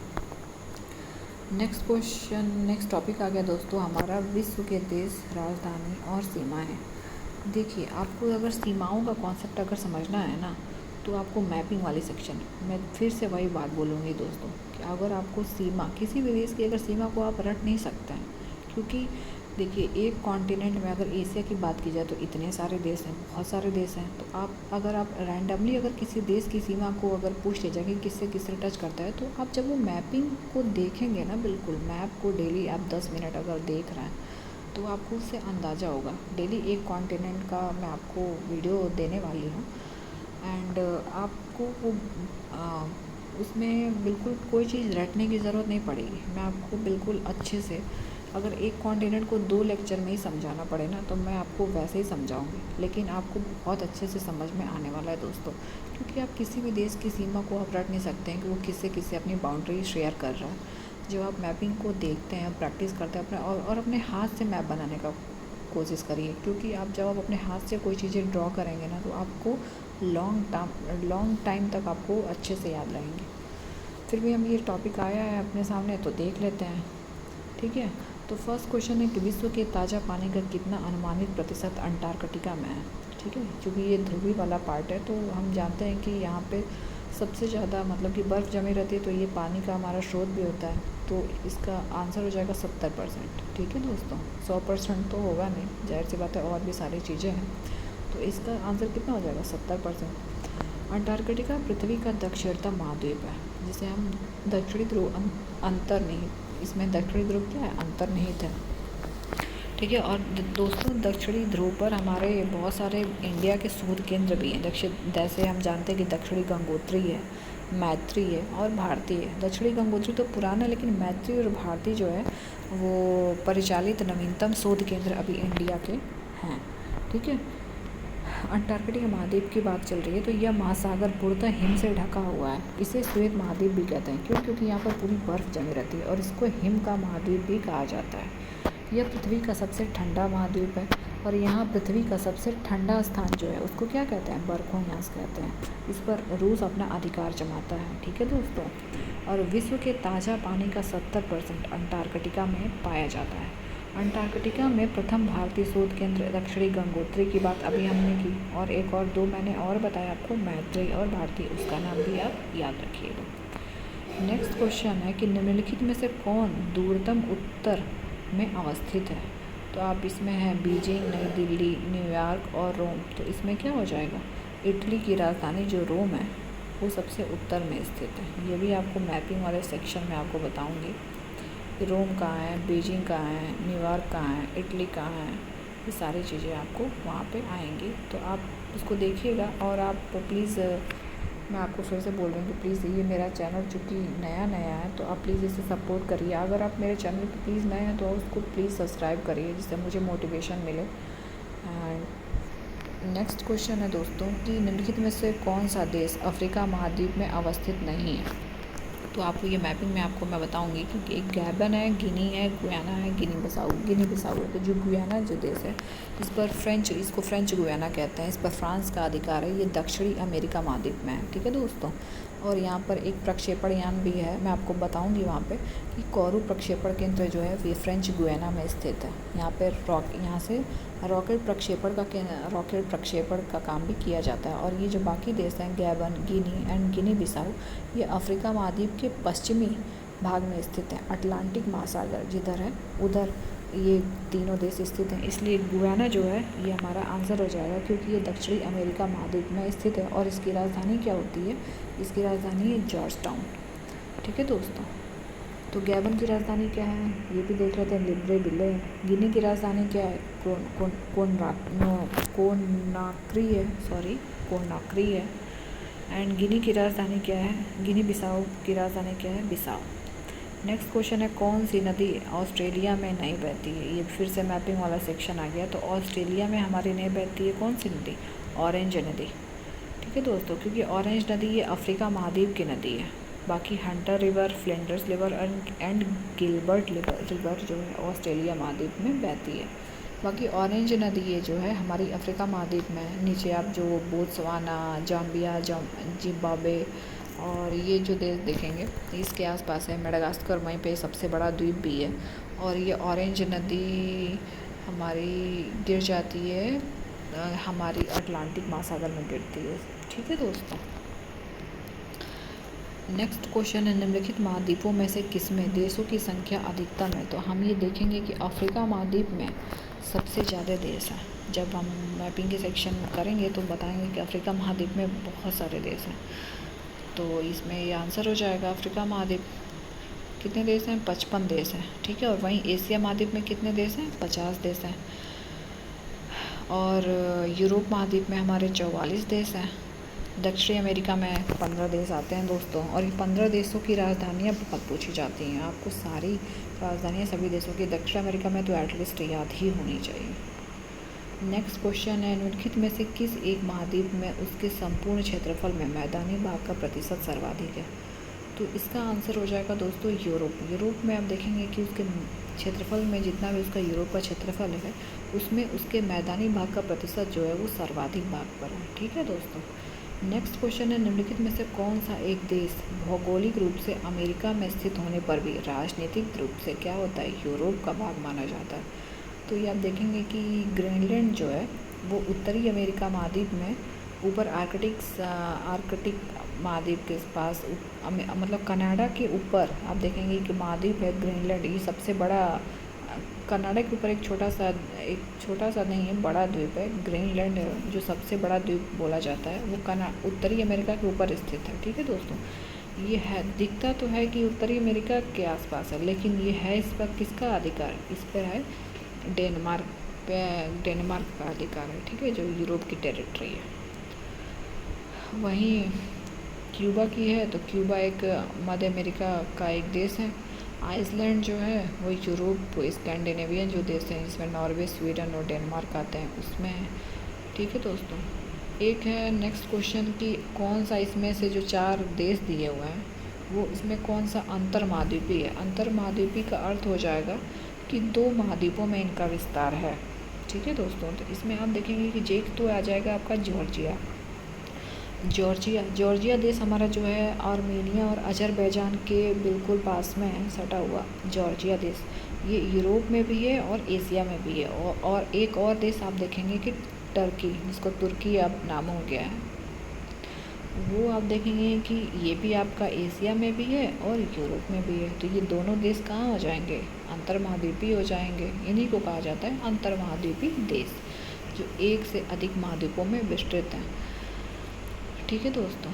नेक्स्ट टॉपिक आ गया दोस्तों हमारा, विश्व के देश, राजधानी और सीमाएं। देखिए, आपको अगर सीमाओं का कॉन्सेप्ट अगर समझना है ना, तो आपको मैपिंग वाली सेक्शन, मैं फिर से वही बात बोलूँगी दोस्तों, कि अगर आपको सीमा, किसी भी देश की अगर सीमा को आप रट नहीं सकते हैं, क्योंकि देखिए एक कॉन्टिनेंट में अगर एशिया की बात की जाए तो इतने सारे देश हैं, बहुत सारे देश हैं। तो अगर आप रैंडमली अगर किसी देश की सीमा को अगर पूछ लीजिए कि किससे किससे टच करता है, तो आप जब वो मैपिंग को देखेंगे ना, बिल्कुल मैप को डेली आप 10 मिनट अगर देख रहे हैं तो आपको उससे अंदाज़ा होगा। डेली एक कॉन्टिनेंट का मैं आपको वीडियो देने वाली हूँ, एंड आपको वो उसमें बिल्कुल कोई चीज़ रटने की ज़रूरत नहीं पड़ेगी। मैं आपको बिल्कुल अच्छे से, अगर एक कॉन्टिनेंट को 2 लेक्चर में ही समझाना पड़े ना, तो मैं आपको वैसे ही समझाऊंगी, लेकिन आपको बहुत अच्छे से समझ में आने वाला है दोस्तों, क्योंकि आप किसी भी देश की सीमा को आप रट नहीं सकते हैं कि वो किससे अपनी बाउंड्री शेयर कर रहा है। जब आप मैपिंग को देखते हैं, प्रैक्टिस करते हैं अपने और अपने हाथ से मैप बनाने का कोशिश करिए, क्योंकि आप जब आप अपने हाथ से कोई चीज़ें ड्रॉ करेंगे ना, तो आपको लॉन्ग टाइम तक आपको अच्छे से याद रहेंगे। फिर भी हम ये टॉपिक आया है अपने सामने, तो देख लेते हैं। ठीक है, तो फर्स्ट क्वेश्चन है कि विश्व के ताज़ा पानी का कितना अनुमानित प्रतिशत अंटार्कटिका में है। ठीक है, क्योंकि ये ध्रुवी वाला पार्ट है, तो हम जानते हैं कि यहाँ पे सबसे ज़्यादा मतलब कि बर्फ़ जमी रहती है, तो ये पानी का हमारा स्रोत भी होता है। तो इसका आंसर हो जाएगा 70%। ठीक है दोस्तों, 100% तो होगा नहीं, जाहिर सी बात है, और भी सारी चीज़ें हैं। तो इसका आंसर कितना हो जाएगा? 70%। अंटार्कटिका पृथ्वी का दक्षिणतम महाद्वीप है, जिसे हम दक्षिणी ध्रुव अंतर्निहित, इसमें दक्षिणी ध्रुव क्या है? अंतर्निहित है। ठीक है, और दोस्तों दक्षिणी ध्रुव पर हमारे बहुत सारे इंडिया के शोध केंद्र भी हैं। जैसे हम जानते हैं कि दक्षिणी गंगोत्री है, मैत्री है और भारती है। दक्षिणी गंगोत्री तो पुराना है, लेकिन मैत्री और भारती जो है वो परिचालित नवीनतम शोध केंद्र अभी इंडिया के हैं। ठीक है, अंटार्कटिका महाद्वीप की बात चल रही है, तो यह महासागर पूर्णतः हिम से ढका हुआ है। इसे श्वेत महाद्वीप भी कहते हैं, क्यों? क्योंकि यहाँ पर पूरी बर्फ़ जमी रहती है, और इसको हिम का महाद्वीप भी कहा जाता है। यह पृथ्वी का सबसे ठंडा महाद्वीप है, और यहाँ पृथ्वी का सबसे ठंडा स्थान जो है उसको क्या कहते हैं? बरखोंयास कहते हैं। इस पर रूस अपना अधिकार जमाता है। ठीक है दोस्तों, और विश्व के ताज़ा पानी का 70% अंटार्कटिका में पाया जाता है। अंटार्कटिका में प्रथम भारतीय शोध केंद्र दक्षिणी गंगोत्री की बात अभी हमने की, और एक और दो मैंने और बताया आपको, मैत्री और भारती, उसका नाम भी आप याद रखिएगा। नेक्स्ट क्वेश्चन है कि निम्नलिखित में से कौन दूरतम उत्तर में अवस्थित है? तो आप इसमें है बीजिंग, नई दिल्ली, न्यूयॉर्क और रोम। तो इसमें क्या हो जाएगा? इटली की राजधानी जो रोम है वो सबसे उत्तर में स्थित है। ये भी आपको मैपिंग वाले सेक्शन में आपको बताऊंगी। रोम कहाँ है, बीजिंग कहाँ है, न्यूयॉर्क कहाँ है, इटली कहाँ है, ये सारी चीज़ें आपको वहाँ पे आएंगी, तो आप उसको देखिएगा। और आप प्लीज़, मैं आपको फिर से बोल रही हूँ कि प्लीज़ ये मेरा चैनल चूँकि नया है, तो आप प्लीज़ इसे सपोर्ट करिए। अगर आप मेरे चैनल पे प्लीज़ नए हैं तो उसको प्लीज़ सब्सक्राइब करिए, जिससे मुझे मोटिवेशन मिले। एंड नेक्स्ट क्वेश्चन है दोस्तों कि निम्नलिखित में से कौन सा देश अफ्रीका महाद्वीप में अवस्थित नहीं है। तो आपको ये मैपिंग में आपको मैं बताऊंगी, क्योंकि एक गैबन है, गिनी है, गुयाना है, गिनी बिसाऊ है। तो जो गुयाना जो देश है, इसको फ्रेंच गुयाना कहते हैं। इस पर फ्रांस का अधिकार है। ये दक्षिणी अमेरिका महाद्वीप में है, ठीक है दोस्तों। और यहाँ पर एक प्रक्षेपण यान भी है, मैं आपको बताऊंगी वहाँ पे कि कोरू प्रक्षेपण केंद्र जो है ये फ्रेंच गुयाना में स्थित है। यहाँ से रॉकेट प्रक्षेपण का काम भी किया जाता है। और ये जो बाकी देश हैं, गैबन, गिनी एंड गिनी बिसाऊ, ये अफ्रीका महाद्वीप के पश्चिमी भाग में स्थित है। अटलांटिक महासागर जिधर है उधर ये तीनों देश स्थित हैं। इसलिए गुयाना जो है ये हमारा आंसर हो जाएगा, क्योंकि ये दक्षिणी अमेरिका महाद्वीप में स्थित है। और इसकी राजधानी क्या होती है? इसकी राजधानी है जॉर्ज टाउन, ठीक है दोस्तों। तो गैबन की राजधानी क्या है ये भी देख लेते हैं, लिब्रेविले। गिनी की राजधानी क्या है? कोनाक्री है। एंड गिनी की राजधानी क्या है? गिनी बिसाऊ की राजधानी क्या है? बिसाऊ। नेक्स्ट क्वेश्चन है, कौन सी नदी ऑस्ट्रेलिया में नहीं बहती है? ये फिर से मैपिंग वाला सेक्शन आ गया। तो ऑस्ट्रेलिया में हमारी नहीं बहती है कौन सी नदी? ऑरेंज नदी, ठीक है दोस्तों, क्योंकि ऑरेंज नदी ये अफ्रीका महाद्वीप की नदी है। बाकी Hunter river, Flinders river and Gilbert river जो है ऑस्ट्रेलिया महाद्वीप में बहती है। बाकी ऑरेंज नदी ये जो है हमारी अफ्रीका महाद्वीप में है। नीचे आप जो बोत्सवाना, जाम्बिया, जिम्बाब्वे और ये जो देश देखेंगे इसके आसपास है। मेडागास्कर वहीं पे सबसे बड़ा द्वीप भी है। और ये ऑरेंज नदी हमारी गिर जाती है, हमारी अटलांटिक महासागर में गिरती है, ठीक है दोस्तों। नेक्स्ट क्वेश्चन है, निम्नलिखित महाद्वीपों में से किसमें देशों की संख्या अधिकतम है? तो हम ये देखेंगे कि अफ्रीका महाद्वीप में सबसे ज़्यादा देश हैं। जब हम मैपिंग के सेक्शन करेंगे तो बताएंगे कि अफ्रीका महाद्वीप में बहुत सारे देश हैं। तो इसमें ये आंसर हो जाएगा, अफ्रीका महाद्वीप कितने देश हैं? 55 देश हैं, ठीक है। और वहीं एशिया महाद्वीप में कितने देश हैं? 50 देश हैं। और यूरोप महाद्वीप में हमारे 44 देश हैं। दक्षिणी अमेरिका में 15 देश आते हैं दोस्तों। और ये 15 देशों की राजधानियाँ बहुत पूछी जाती हैं, आपको सारी राजधानियाँ सभी देशों की दक्षिण अमेरिका में तो एटलीस्ट याद ही होनी चाहिए। नेक्स्ट क्वेश्चन है, निम्नलिखित में से किस एक महाद्वीप में उसके संपूर्ण क्षेत्रफल में मैदानी भाग का प्रतिशत सर्वाधिक है? तो इसका आंसर हो जाएगा दोस्तों यूरोप में आप देखेंगे कि उसके क्षेत्रफल में जितना भी उसका यूरोप का क्षेत्रफल है उसमें उसके मैदानी भाग का प्रतिशत जो है वो सर्वाधिक भाग पर है, ठीक है दोस्तों। नेक्स्ट क्वेश्चन है, निम्नलिखित में से कौन सा एक देश भौगोलिक रूप से अमेरिका में स्थित होने पर भी राजनीतिक रूप से क्या होता है? यूरोप का भाग माना जाता है। तो ये आप देखेंगे कि ग्रीनलैंड जो है वो उत्तरी अमेरिका महाद्वीप में ऊपर आर्कटिक महाद्वीप के पास, मतलब कनाडा के ऊपर आप देखेंगे कि महाद्वीप है ग्रीनलैंड। ये सबसे बड़ा, कनाडा के ऊपर एक छोटा सा नहीं है, बड़ा द्वीप है ग्रीनलैंड, जो सबसे बड़ा द्वीप बोला जाता है। वो उत्तरी अमेरिका के ऊपर स्थित है, ठीक है दोस्तों। ये है, दिखता तो है कि उत्तरी अमेरिका के आसपास है, लेकिन ये है, इस पर किसका अधिकार? इस पर है डेनमार्क का अधिकार है, ठीक है, जो यूरोप की टेरिटरी है। वहीं क्यूबा की है, तो क्यूबा एक मध्य अमेरिका का एक देश है। आइसलैंड जो है वो यूरोप स्कैंडिनेवियन जो देश हैं जिसमें नॉर्वे, स्वीडन और डेनमार्क आते हैं उसमें है, ठीक है दोस्तों। एक है नेक्स्ट क्वेश्चन कि कौन सा इसमें से जो 4 देश दिए हुए हैं वो इसमें कौन सा अंतर महाद्वीपी है? अंतर महाद्वीपी का अर्थ हो जाएगा कि 2 महाद्वीपों में इनका विस्तार है, ठीक है दोस्तों। तो इसमें आप देखेंगे कि जेक तो आ जाएगा आपका जॉर्जिया देश हमारा जो है आर्मेनिया और अजरबैजान के बिल्कुल पास में है, सटा हुआ जॉर्जिया देश। ये यूरोप में भी है और एशिया में भी है। और एक और देश आप देखेंगे कि टर्की, जिसको तुर्की अब नाम हो गया है, वो आप देखेंगे कि ये भी आपका एशिया में भी है और यूरोप में भी है। तो ये दोनों देश कहाँ हो जाएंगे? अंतर महाद्वीपी हो जाएंगे। इन्हीं को कहा जाता है अंतर महाद्वीपी देश, जो एक से अधिक महाद्वीपों में विस्तृत हैं, ठीक है दोस्तों।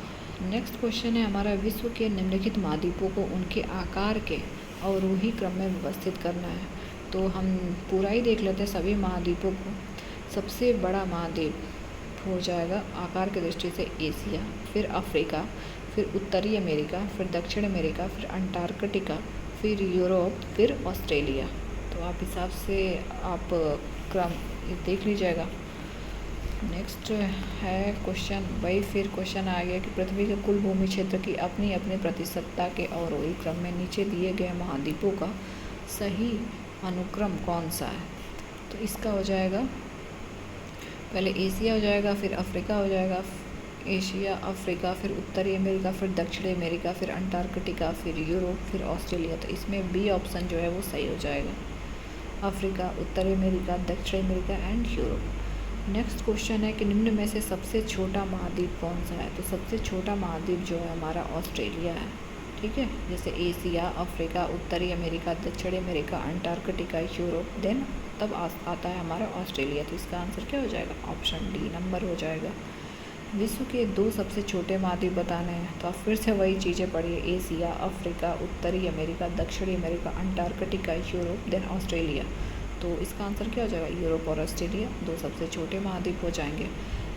नेक्स्ट क्वेश्चन है हमारा, विश्व के निम्नलिखित महाद्वीपों को उनके आकार के अवरोही क्रम में व्यवस्थित करना है। तो हम पूरा ही देख लेते हैं सभी महाद्वीपों को। सबसे बड़ा महाद्वीप हो जाएगा आकार की दृष्टि से एशिया, फिर अफ्रीका, फिर उत्तरी अमेरिका, फिर दक्षिण अमेरिका, फिर अंटार्कटिका, फिर यूरोप, फिर ऑस्ट्रेलिया। तो आप हिसाब से आप क्रम देख लीजिएगा। नेक्स्ट है क्वेश्चन, वही फिर क्वेश्चन आ गया कि पृथ्वी के कुल भूमि क्षेत्र की अपनी अपनी प्रतिशतता के अवरोही क्रम में नीचे दिए गए महाद्वीपों का सही अनुक्रम कौन सा है। तो इसका हो जाएगा पहले एशिया हो जाएगा, फिर अफ्रीका हो जाएगा, एशिया, अफ्रीका, फिर उत्तरी अमेरिका, फिर दक्षिणी अमेरिका, फिर अंटार्कटिका, फिर यूरोप, फिर ऑस्ट्रेलिया। तो इसमें बी ऑप्शन जो है वो सही हो जाएगा, अफ्रीका, उत्तरी अमेरिका, दक्षिण America and Europe. Next question है कि निम्न में से सबसे छोटा महाद्वीप कौन सा है। तो सबसे छोटा महाद्वीप जो है हमारा ऑस्ट्रेलिया है। ठीक है, जैसे एशिया, अफ्रीका, उत्तरी अमेरिका, दक्षिणी अमेरिका, अंटार्कटिका, यूरोप, देन तब आता है हमारा ऑस्ट्रेलिया। तो इसका आंसर क्या हो जाएगा, ऑप्शन डी नंबर हो जाएगा। विश्व के 2 सबसे छोटे महाद्वीप बताने हैं, तो आप फिर से वही चीज़ें पढ़िए, एशिया, अफ्रीका, उत्तरी अमेरिका, दक्षिणी America, Antarctica, Europe, then Australia. तो इसका आंसर क्या हो जाएगा, यूरोप और ऑस्ट्रेलिया 2 सबसे छोटे महाद्वीप हो जाएंगे।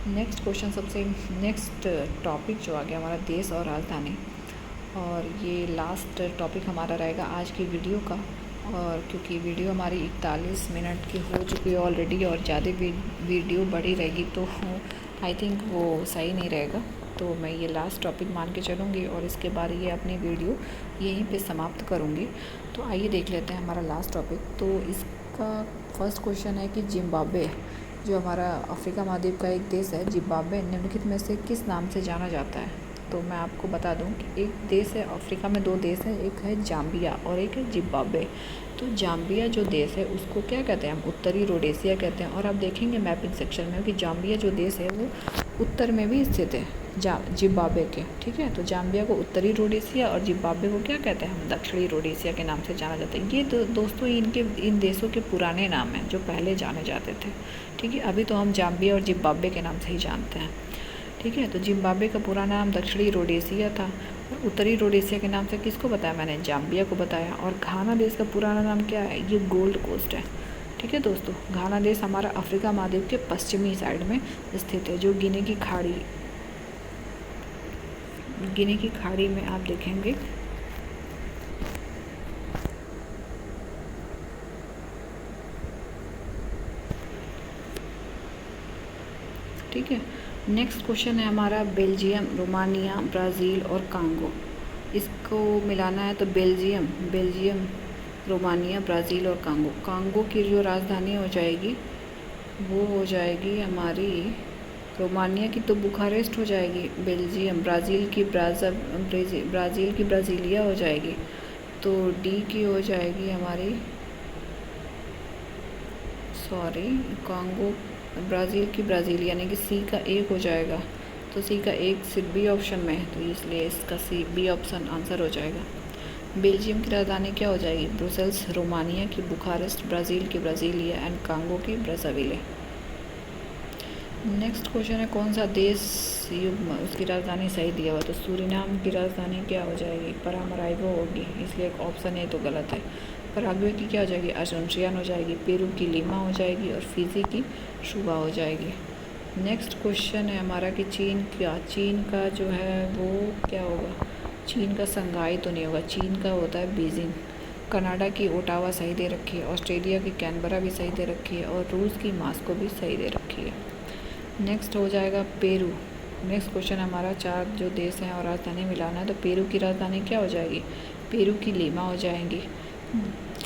नेक्स्ट क्वेश्चन, नेक्स्ट टॉपिक जो आ गया हमारा देश और राजधानी, और ये लास्ट टॉपिक हमारा रहेगा आज की वीडियो का। और क्योंकि वीडियो हमारी 41 मिनट की हो चुकी है ऑलरेडी और ज़्यादा वीडियो बड़ी रहेगी तो आई थिंक वो सही नहीं रहेगा, तो मैं ये लास्ट टॉपिक मान के चलूँगी और इसके बाद ये अपनी वीडियो यहीं पे समाप्त करूँगी। तो आइए देख लेते हैं हमारा लास्ट टॉपिक। तो इसका फर्स्ट क्वेश्चन है कि जिम्बाब्वे जो हमारा अफ्रीका महाद्वीप का एक देश है, जिम्बाब्वे निम्नलिखित में से किस नाम से जाना जाता है। तो मैं आपको बता दूं कि एक देश है, अफ्रीका में 2 देश हैं, एक है जाम्बिया और एक है जिम्बाब्वे। तो जाम्बिया जो देश है उसको क्या कहते हैं हम, उत्तरी रोडेशिया कहते हैं। और आप देखेंगे मैपिंग सेक्शन में कि जाम्बिया जो देश है वो उत्तर में भी स्थित है जिम्बाब्वे के। ठीक है, तो जाम्बिया को उत्तरी रोडेशिया और जिम्बाब्वे को क्या कहते हैं हम, दक्षिणी रोडेशिया के नाम से जाना जाता है। ये दोस्तों इन देशों के पुराने नाम हैं जो पहले जाने जाते थे। ठीक है, अभी तो हम जाम्बिया और जिम्बाब्वे के नाम से ही जानते हैं। ठीक है, तो जिम्बाब्वे का पूरा नाम दक्षिणी रोडेशिया था और उत्तरी रोडेशिया के नाम से किसको बताया मैंने, जाम्बिया को बताया। और घाना देश का पुराना नाम क्या है, ये गोल्ड कोस्ट है। ठीक है दोस्तों, घाना देश हमारा अफ्रीका महाद्वीप के पश्चिमी साइड में स्थित है, जो गिनी की खाड़ी में आप देखेंगे। ठीक है, नेक्स्ट क्वेश्चन है हमारा बेल्जियम, रोमानिया, ब्राज़ील और कांगो। इसको मिलाना है तो बेल्जियम, रोमानिया, ब्राज़ील और कांगो। कांगो की जो राजधानी हो जाएगी वो हो जाएगी हमारी, रोमानिया की तो बुखारेस्ट हो जाएगी, बेल्जियम, ब्राज़ील की ब्राज़ीलिया हो जाएगी। तो डी की हो जाएगी हमारी, कांगो, ब्राज़ील की ब्राज़ील, यानी कि सी का 1 हो जाएगा। तो सी का 1 बी ऑप्शन में है, तो इसलिए इसका सी बी ऑप्शन आंसर हो जाएगा। बेल्जियम की राजधानी क्या हो जाएगी, ब्रुसेल्स, रोमानिया की बुखारेस्ट, ब्राज़ील की ब्राज़ीलिया एंड कांगो की ब्राज़ाविले। नेक्स्ट क्वेश्चन है कौन सा देश उसकी राजधानी सही दिया हुआ। तो सूरीनाम की राजधानी क्या हो जाएगी, परामराइवो होगी, इसलिए एक ऑप्शन है तो गलत है। पराग्वे की क्या हो जाएगी, असुनसियान हो जाएगी, पेरू की लीमा हो जाएगी और फिजी की शुबा हो जाएगी। नेक्स्ट क्वेश्चन है हमारा कि चीन का जो है वो क्या होगा, चीन का संघाई तो नहीं होगा, चीन का होता है बीजिंग। कनाडा की ओटावा सही दे रखी है, ऑस्ट्रेलिया की कैनबरा भी सही दे रखी है और रूस की मास्को भी सही दे रखी है। नेक्स्ट हो जाएगा पेरू। नेक्स्ट क्वेश्चन हमारा 4 जो देश हैं और राजधानी मिलाना है। तो पेरू की राजधानी क्या हो जाएगी, पेरू की लीमा हो जाएंगी,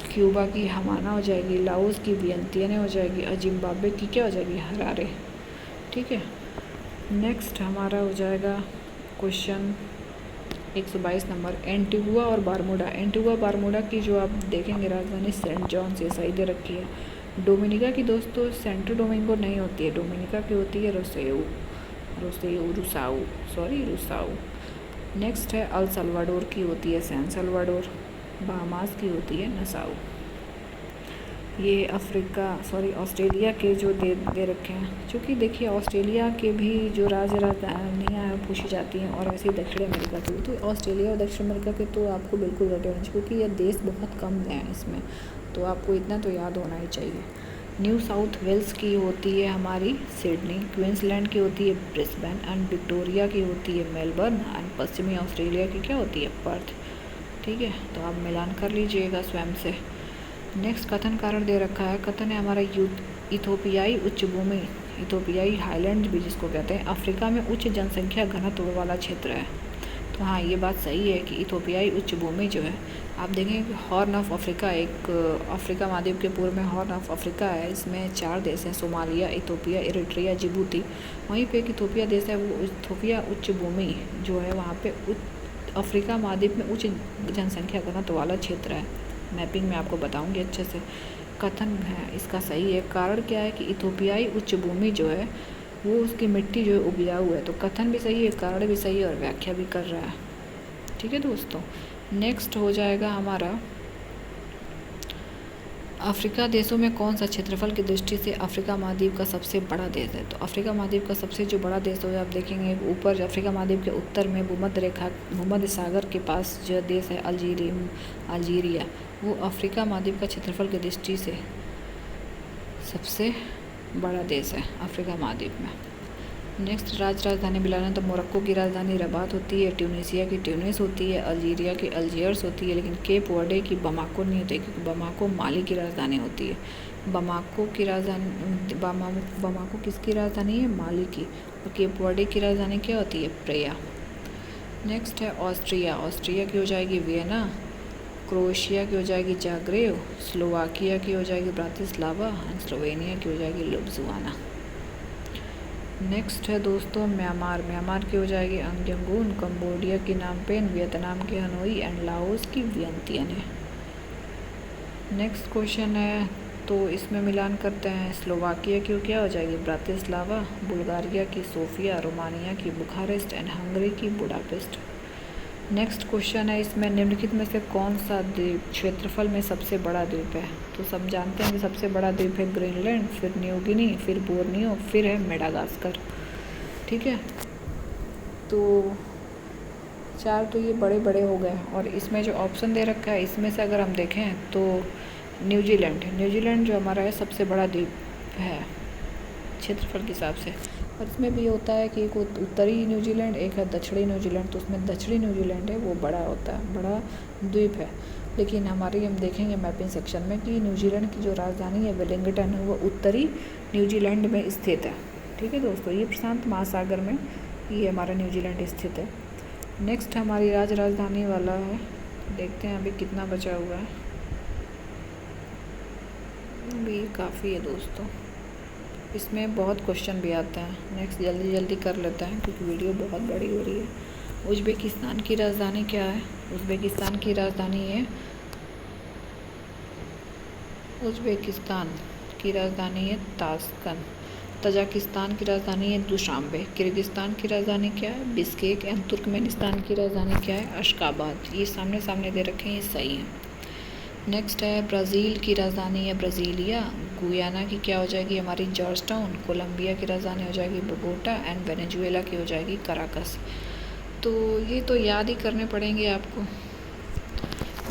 क्यूबा की हमाना हो जाएगी, लाओस की वियंतियन हो जाएगी और जिम्बाब्वे की क्या हो जाएगी, हरारे। ठीक है, नेक्स्ट हमारा हो जाएगा क्वेश्चन 122 नंबर, एंटीगुआ और बारमूडा। एंटीगुआ बारमूडा की जो आप देखेंगे राजधानी सेंट जॉन से सही दे रखी है। डोमिनिका की दोस्तों सेंटो डोमिंगो नहीं होती है, डोमिनिका की होती है रुसाऊ। नेक्स्ट है अल सल्वाडोर की होती है सैन सल्वाडोर, बाहामास की होती है नसाउ। ये ऑस्ट्रेलिया के जो दे रखे हैं, क्योंकि देखिए ऑस्ट्रेलिया के भी जो राजधानियाँ पूछी जाती हैं और वैसे ही दक्षिण अमेरिका की, तो ऑस्ट्रेलिया और दक्षिण अमेरिका के तो आपको बिल्कुल रटे होने चाहिए, क्योंकि ये देश बहुत कम हैं इसमें। तो आपको इतना तो याद होना ही चाहिए। न्यू साउथ वेल्स की होती है हमारी सिडनी, क्वींसलैंड की होती है ब्रिस्बेन एंड विक्टोरिया की होती है मेलबर्न एंड पश्चिमी ऑस्ट्रेलिया की क्या होती है पर्थ। ठीक है, तो आप मिलान कर लीजिएगा स्वयं से। नेक्स्ट कथन कारण दे रखा है। कथन है हमारा इथोपियाई उच्च भूमि, इथोपियाई हाईलैंड भी जिसको कहते हैं, अफ्रीका में उच्च जनसंख्या घनत्व वाला क्षेत्र है। तो हाँ, ये बात सही है कि इथोपियाई उच्च भूमि जो है, आप देखेंगे कि हॉर्न ऑफ अफ्रीका, एक अफ्रीका महाद्वीप के पूर्व में हॉर्न ऑफ अफ्रीका है। इसमें 4 देश हैं, सोमालिया, इथोपिया, इरिट्रिया, जिबूती। वहीं पे एक इथोपिया देश है, वो इथोपिया उच्च भूमि जो है वहाँ पे अफ्रीका महाद्वीप में उच्च जनसंख्या घनत्व वाला क्षेत्र है। मैपिंग में आपको बताऊंगी अच्छे से। कथन है इसका सही है। कारण क्या है कि इथोपियाई उच्च भूमि जो है वो उसकी मिट्टी जो है उपजाऊ है। तो कथन भी सही है, कारण भी सही है और व्याख्या भी कर रहा है। ठीक है दोस्तों, नेक्स्ट हो जाएगा हमारा अफ्रीका देशों में कौन सा क्षेत्रफल की दृष्टि से अफ्रीका महाद्वीप का सबसे बड़ा देश है। तो अफ्रीका महाद्वीप का सबसे जो बड़ा देश है, आप देखेंगे ऊपर अफ्रीका महाद्वीप के उत्तर में भूमध्य सागर के पास जो देश है अल्जीरिया, वो अफ्रीका महाद्वीप का क्षेत्रफल की दृष्टि से सबसे बड़ा देश है अफ्रीका महाद्वीप में। नेक्स्ट राजधानी मिलाना, तो मोरक्को की राजधानी रबात होती है, ट्यूनीसिया की ट्यूनिस होती है, अल्जीरिया की अल्जियर्स होती है, लेकिन केप वर्डे की बमाको नहीं होती क्योंकि बमाको माली की राजधानी होती है। बमाको किसकी राजधानी है? माली की। और केप वर्डे की राजधानी क्या होती है? प्रेया। नेक्स्ट है ऑस्ट्रिया की हो जाएगी वियना, क्रोएशिया की हो जाएगी जाग्रेव, स्लोवाकिया की हो जाएगी ब्रातिस्लावा एंड स्लोवेनिया की हो जाएगी लुब्जुआना। नेक्स्ट है दोस्तों म्यांमार की हो जाएगी यंगून, कंबोडिया की नामपेन, वियतनाम की हनोई एंड लाओस की वियंतियन है। नेक्स्ट क्वेश्चन है, तो इसमें मिलान करते हैं। स्लोवाकिया की क्या हो जाएगी? ब्रातिस्लावा, बुल्गारिया की सोफिया, रोमानिया की बुखारेस्ट एंड हंगरी की बुडापेस्ट। नेक्स्ट क्वेश्चन है, इसमें निम्नलिखित में से कौन सा द्वीप क्षेत्रफल में सबसे बड़ा द्वीप है? तो सब जानते हैं कि सबसे बड़ा द्वीप है ग्रीनलैंड, फिर न्यू गिनी, फिर बोर्नियो, फिर है मेडागास्कर। ठीक है, तो 4 तो ये बड़े बड़े हो गए। और इसमें जो ऑप्शन दे रखा है, इसमें से अगर हम देखें तो न्यूजीलैंड जो हमारा है सबसे बड़ा द्वीप है क्षेत्रफल के हिसाब से। और इसमें भी होता है कि एक उत्तरी न्यूजीलैंड, एक है दक्षिणी न्यूजीलैंड। तो उसमें दक्षिणी न्यूजीलैंड है वो बड़ा होता है, बड़ा द्वीप है। लेकिन हमारी हम देखेंगे मैपिंग सेक्शन में कि न्यूजीलैंड की जो राजधानी है वेलिंगटन है, वो उत्तरी न्यूजीलैंड में स्थित है। ठीक है दोस्तों, ये प्रशांत महासागर में ये हमारा न्यूजीलैंड स्थित है। नेक्स्ट हमारी राजधानी वाला है, देखते हैं अभी कितना बचा हुआ है। अभी काफ़ी है दोस्तों, इसमें बहुत क्वेश्चन भी आते हैं। नेक्स्ट जल्दी कर लेते हैं क्योंकि वीडियो बहुत बड़ी हो रही है। उज़्बेकिस्तान की राजधानी क्या है? उज़्बेकिस्तान की राजधानी है ताशकंद। तजाकिस्तान की राजधानी है दुशांबे। किर्गिस्तान की राजधानी क्या है? बिश्केक। एंड तुर्कमेनिस्तान की राजधानी क्या है? अशकाबाद। ये सामने दे रखे हैं, ये सही है। नेक्स्ट है ब्राज़ील की राजधानी है ब्राज़ीलिया। गुयाना की क्या हो जाएगी हमारी? जॉर्जटाउन। कोलंबिया की राजधानी हो जाएगी बोगोटा एंड वेनेजुएला की हो जाएगी कराकस। तो ये तो याद ही करने पड़ेंगे आपको।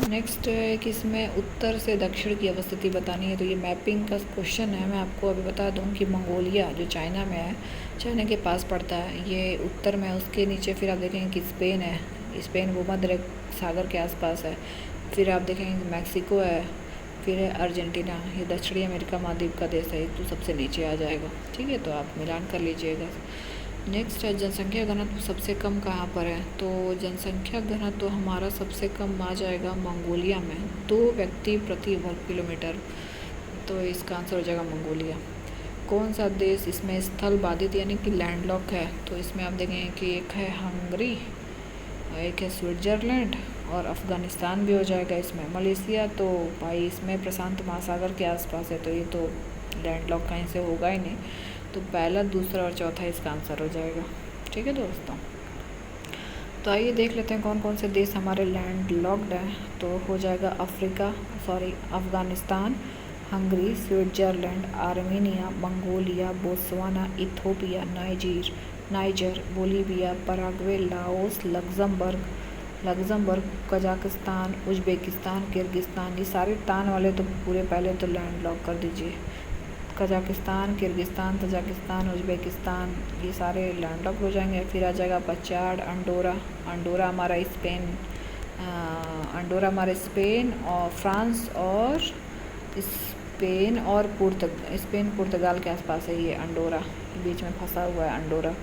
नेक्स्ट है कि इसमें उत्तर से दक्षिण की अवस्थिति बतानी है। तो ये मैपिंग का क्वेश्चन है। मैं आपको अभी बता दूं कि मंगोलिया जो चाइना में है, चाइना के पास पड़ता है, ये उत्तर में है। उसके नीचे फिर आप देखेंगे कि स्पेन है, स्पेन भूमध्य सागर के आसपास है। फिर आप देखेंगे कि मैक्सिको है, फिर है अर्जेंटीना, ये दक्षिणी अमेरिका महाद्वीप का देश है, तो सबसे नीचे आ जाएगा। ठीक है, तो आप मिलान कर लीजिएगा। नेक्स्ट है जनसंख्या घनत्व सबसे कम कहाँ पर है? तो जनसंख्या घनत्व हमारा सबसे कम आ जाएगा मंगोलिया में, 2 व्यक्ति प्रति वर्ग किलोमीटर। तो इसका आंसर हो जाएगा मंगोलिया। कौन सा देश इसमें स्थल बाधित यानी कि लैंडलॉक है? तो इसमें आप देखेंगे कि एक है हंगरी, एक है स्विट्ज़रलैंड और अफ़गानिस्तान भी हो जाएगा इसमें। मलेशिया तो भाई इसमें प्रशांत महासागर के आसपास है, तो ये तो लैंडलॉक कहीं से होगा ही नहीं। तो पहला, दूसरा और चौथा इसका आंसर हो जाएगा। ठीक है दोस्तों, तो आइए देख लेते हैं कौन कौन से देश हमारे लैंड लॉक्ड हैं। तो हो जाएगा Afghanistan, Hungary, Switzerland, Armenia, Mongolia, Botswana, Ethiopia, niger, Bolivia, Paraguay, Laos, Luxembourg, Luxembourg, Kazakhstan, Uzbekistan, Kyrgyzstan, ये सारे तान वाले तो पूरे पहले तो लैंड लॉक कर दीजिए। कजाकिस्तान, किर्गिस्तान, तजाकिस्तान, उज़्बेकिस्तान, ये सारे लैंड लॉक हो जाएंगे। फिर आ जाएगा पचाड, अंडोरा। अंडोरा हमारा स्पेन और फ्रांस और स्पेन पुर्तगाल के आसपास है ये अंडोरा, बीच में फंसा हुआ है Andorra.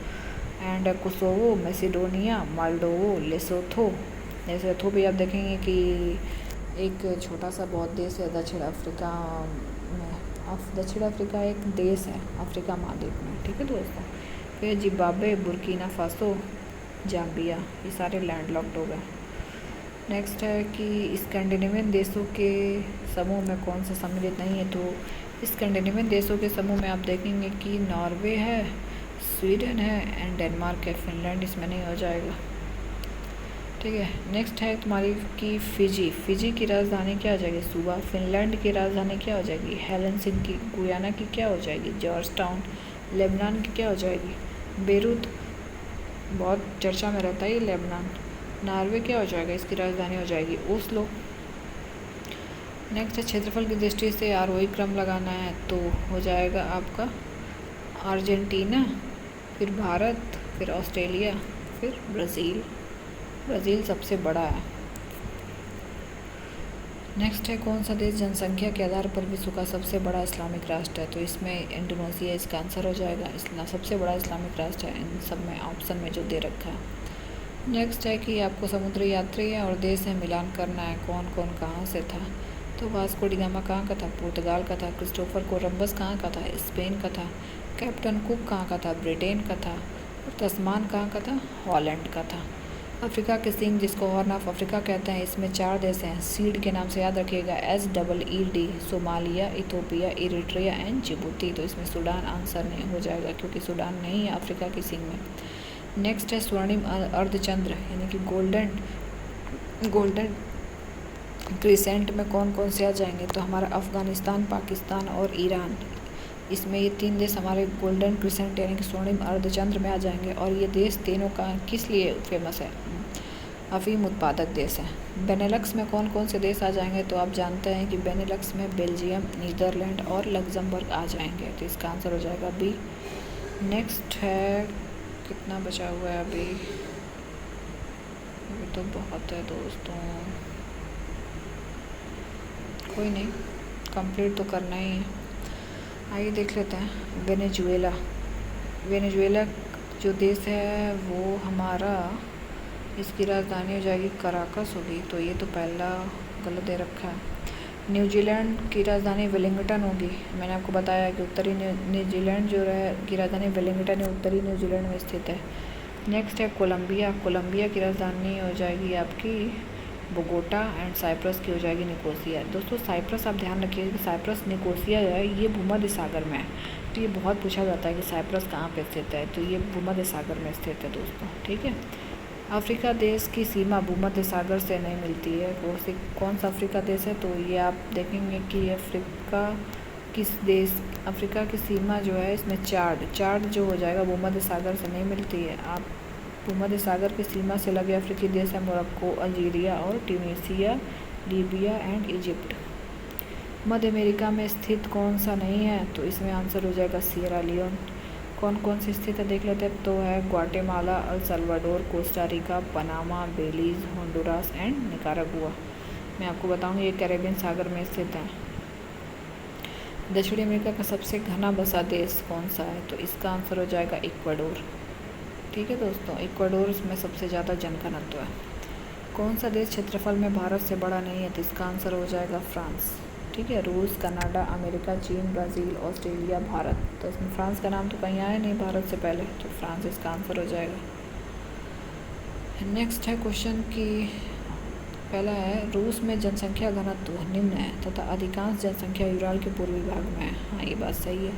And Kosovo, Macedonia, Moldova, Lesotho भी आप देखेंगे कि एक छोटा सा बहुत देश है दक्षिण अफ्रीका में। दक्षिण अफ्रीका एक देश है अफ्रीका महाद्वीप में, ठीक है दोस्तों। फिर जिम्बाब्वे, बुर्किना फासो, जाम्बिया, ये सारे लैंड लॉक्ड हो गए। नेक्स्ट है कि स्कैंडिनेवियन देशों के समूह में कौन सा सम्मिलित नहीं है, तो स्कैंडिनेवियन देशों के समूह में आप देखेंगे कि नॉर्वे है, स्वीडन है एंड डेनमार्क है। फिनलैंड इसमें नहीं हो जाएगा, ठीक है। नेक्स्ट है तुम्हारी कि फिजी की राजधानी क्या हो जाएगी, सुबा। फिनलैंड की राजधानी क्या हो जाएगी, हेलसिंकी। गुयाना की क्या हो जाएगी, जॉर्ज टाउन। लेबनान की क्या हो जाएगी, बेरूत, बहुत चर्चा में रहता है ये लेबनान। नॉर्वे क्या हो जाएगा, इसकी राजधानी हो जाएगी ओस्लो। नेक्स्ट है क्षेत्रफल की दृष्टि से आरोही क्रम लगाना है तो हो जाएगा आपका अर्जेंटीना, फिर भारत, फिर ऑस्ट्रेलिया, फिर ब्राज़ील सबसे बड़ा है। नेक्स्ट है कौन सा देश जनसंख्या के आधार पर विश्व का सबसे बड़ा इस्लामिक राष्ट्र है, तो इसमें इंडोनेशिया इसका आंसर हो जाएगा। सबसे बड़ा इस्लामिक राष्ट्र है इन सब में ऑप्शन में जो दे रखा है। नेक्स्ट है कि आपको समुद्री यात्री है और देश है मिलान करना है, कौन कौन कहाँ से था। तो वास्को डी गामा कहाँ का था, पुर्तगाल का था। क्रिस्टोफर कोलंबस कहाँ का था, स्पेन का था। कैप्टन कुक कहाँ का था, ब्रिटेन का था। और तस्मान कहाँ का था, हॉलैंड का था। अफ्रीका के सिंह जिसको हॉर्न ऑफ अफ्रीका कहते हैं, इसमें 4 देश हैं, सीड के नाम से याद रखिएगा, SEED, Somalia, Ethiopia, Eritrea and Djibouti. तो इसमें सूडान आंसर नहीं हो जाएगा क्योंकि सूडान नहीं है अफ्रीका की सिंह में। नेक्स्ट है स्वर्णिम अर्धचंद्र यानी कि गोल्डन क्रिसेंट में कौन कौन से आ जाएंगे, तो हमारा अफ़गानिस्तान, पाकिस्तान और ईरान, इसमें ये 3 देश हमारे गोल्डन क्रिसेंट यानी कि स्वर्णिम अर्धचंद्र में आ जाएंगे। और ये देश तीनों का किस लिए फेमस है, अफीम उत्पादक देश है। बेनेलक्स में कौन कौन से देश आ जाएंगे, तो आप जानते हैं कि बेनेलक्स में बेल्जियम, नीदरलैंड और लग्जमबर्ग आ जाएंगे, तो इसका आंसर हो जाएगा बी। नेक्स्ट है कितना बचा हुआ है अभी तो बहुत है दोस्तों, कोई नहीं, कंप्लीट तो करना ही है। आइए देख लेते हैं वेनेजुएला जो देश है वो हमारा, इसकी राजधानी हो जाएगी कराकस होगी, तो ये तो पहला गलत दे रखा है। न्यूजीलैंड की राजधानी वेलिंगटन होगी, मैंने आपको बताया कि उत्तरी न्यूजीलैंड जो है की राजधानी वेलिंगटन है, उत्तरी न्यूजीलैंड में स्थित है। नेक्स्ट है कोलंबिया की राजधानी हो जाएगी आपकी बोगोटा एंड साइप्रस की हो जाएगी निकोसिया। दोस्तों साइप्रस आप ध्यान रखिए कि साइप्रस निकोसिया जो है ये भूमध्य सागर में है, तो ये बहुत पूछा जाता है कि साइप्रस कहाँ पे स्थित है, तो ये भूमध्य सागर में स्थित है दोस्तों, ठीक है। अफ्रीका देश की सीमा भूमध्य सागर से नहीं मिलती है, वो से कौन सा अफ्रीका देश है, तो ये आप देखेंगे कि अफ्रीका की सीमा जो है इसमें चाड जो हो जाएगा भूमध्य सागर से नहीं मिलती है। आप भूमध्य सागर की सीमा से लगे अफ्रीकी देश है मोरक्को, अल्जीरिया और Tunisia, Libya and Egypt. Madhya America में स्थित कौन सा नहीं है, तो इसमें आंसर हो जाएगा सियरा लियोन। कौन कौन सी स्थित है देख लेते हैं, तो है Guatemala, El Salvador, Costa Rica, Panama, Belize, Honduras and Nicaragua. मैं आपको बताऊंगी ये कैरेबियन सागर में स्थित है। दक्षिणी अमेरिका का सबसे घना बसा देश कौन सा है, तो इसका आंसर हो जाएगा इक्वाडोर, ठीक है दोस्तों। इक्वाडोर में सबसे ज़्यादा जनघनत्व है। कौन सा देश क्षेत्रफल में भारत से बड़ा नहीं है, तो इसका आंसर हो जाएगा फ्रांस, ठीक है। रूस, कनाडा, अमेरिका, चीन, ब्राज़ील, ऑस्ट्रेलिया, भारत, तो इसमें फ्रांस का नाम तो कहीं आया नहीं भारत से पहले, तो फ्रांस इसका आंसर हो जाएगा। नेक्स्ट है क्वेश्चन कि पहला है रूस में जनसंख्या घनत्व निम्न है तथा अधिकांश जनसंख्या यूराल के पूर्वी भाग में है। हाँ ये बात सही है।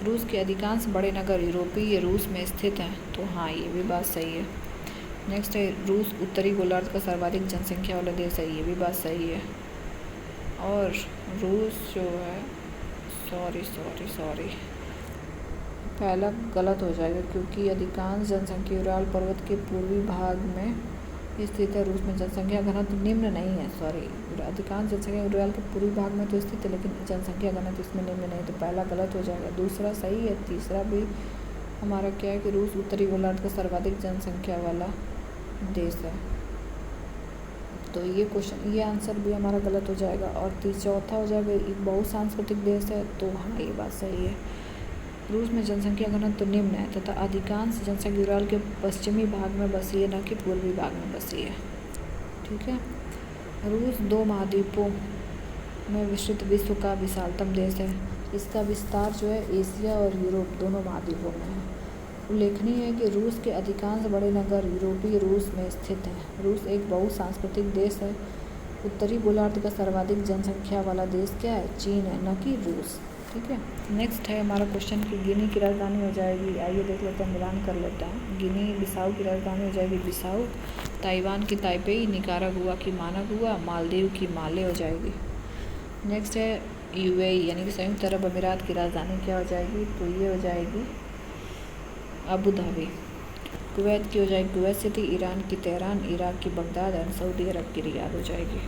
रूस के अधिकांश बड़े नगर यूरोपीय रूस में स्थित हैं, तो हाँ ये भी बात सही है। नेक्स्ट है रूस उत्तरी गोलार्ध का सर्वाधिक जनसंख्या वाला देश है, ये भी बात सही है। और रूस जो है सॉरी पहला गलत हो जाएगा क्योंकि अधिकांश जनसंख्या यूराल पर्वत के पूर्वी भाग में स्थित है। रूस में जनसंख्या घनत्व निम्न नहीं है, अधिकांश जनसंख्या यूरोप के पूर्वी भाग में तो स्थित है, लेकिन जनसंख्या घनत्व इसमें निम्न नहीं, तो पहला गलत हो जाएगा। दूसरा सही है। तीसरा भी हमारा क्या है कि रूस उत्तरी गोलार्ध का सर्वाधिक जनसंख्या वाला देश है, तो ये आंसर भी हमारा गलत हो जाएगा। और चौथा हो जाएगा एक बहुसांस्कृतिक देश है, तो हाँ ये बात सही है। रूस में जनसंख्या घनत्व तो निम्न है तथा अधिकांश जनसंख्या यूरोप के पश्चिमी भाग में बसी है, न कि पूर्वी भाग में बसी है। ठीक है। रूस 2 महाद्वीपों में विस्तृत विश्व का विशालतम देश है। इसका विस्तार जो है एशिया और यूरोप दोनों महाद्वीपों में है। उल्लेखनीय है कि रूस के अधिकांश बड़े नगर यूरोपीय रूस में स्थित हैं। रूस एक बहुसांस्कृतिक देश है। उत्तरी गोलार्ध का सर्वाधिक जनसंख्या वाला देश क्या है? चीन है, न कि रूस। ठीक है। नेक्स्ट है हमारा क्वेश्चन कि गिनी की राजधानी हो जाएगी, आइए देख लेते हैं, मिलान कर लेते हैं। गिनी बिसाऊ की राजधानी हो जाएगी बिसाऊ, ताइवान की ताइपेई, निकारागुआ की मानागुआ, मालदीव की माले हो जाएगी। नेक्स्ट है यूएई यानी कि संयुक्त अरब अमीरात की राजधानी क्या हो जाएगी? तो ये हो जाएगी अबू धाबी। कुवैत की हो जाएगी कुवैत सिटी, ईरान की तेहरान, इराक की बगदाद और सऊदी अरब की रियाद हो जाएगी।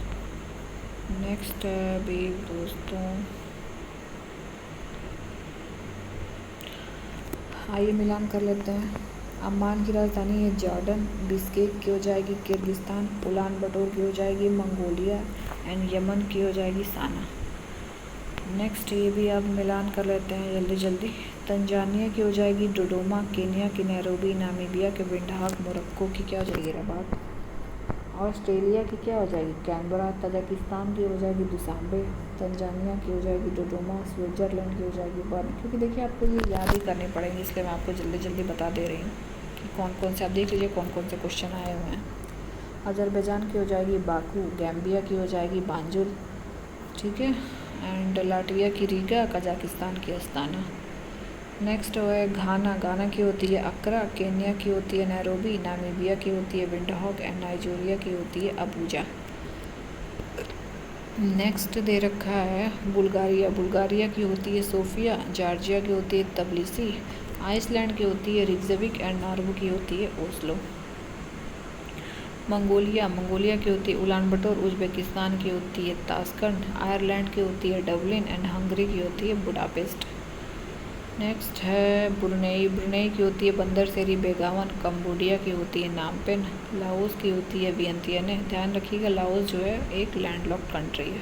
नेक्स्ट भी दोस्तों आइए मिलान कर लेते हैं। अम्मान की राजधानी है जॉर्डन, बिश्केक की हो जाएगी किर्गिस्तान, उलान बटोर की हो जाएगी मंगोलिया एंड यमन की हो जाएगी साना। नेक्स्ट ये भी अब मिलान कर लेते हैं जल्दी जल्दी। तंजानिया की हो जाएगी डोडोमा, केनिया की नैरोबी, नामीबिया के विंडहाक, मोरक्को की क्या हो जाएगी रबात, ऑस्ट्रेलिया की क्या हो जाएगी कैनबरा, तजाकिस्तान की हो जाएगी दुशांबे, तंजानिया की हो जाएगी डोडोमा, स्विट्ज़रलैंड की हो जाएगी बर्न। क्योंकि देखिए आपको ये याद ही करने पड़ेंगे, इसलिए मैं आपको जल्दी जल्दी बता दे रही हूँ कि कौन कौन से, आप देख लीजिए कौन कौन से क्वेश्चन आए हुए हैं। अजरबैजान की हो जाएगी बाकू, गैम्बिया की हो जाएगी बांजुल, ठीक है, एंड लाटविया की रीगा, कजाकिस्तान की अस्ताना। नेक्स्ट है घाना, घाना की होती है अक्रा, केन्या की होती है नैरोबी, नामीबिया की होती है विंडहॉक एंड नाइजीरिया की होती है अबूजा। नेक्स्ट दे रखा है बुल्गारिया, बुल्गारिया की होती है सोफिया, जॉर्जिया की होती है तबलिसी, आइसलैंड की होती है रिक्जविक एंड नॉर्वे की होती है ओस्लो। मंगोलिया, मंगोलिया की होती है उलान बटोर, उज़्बेकिस्तान की होती है ताशकंद, आयरलैंड की होती है डबलिन एंड हंगरी की होती है बुडापेस्ट। नेक्स्ट है ब्रुनेई, ब्रुनेई की होती है बंदर सेरी बेगावन, कंबोडिया की होती है नामपेन, लाओस की होती है वियंतियने, ध्यान रखिएगा लाओस जो है एक लैंडलॉक्ड कंट्री है,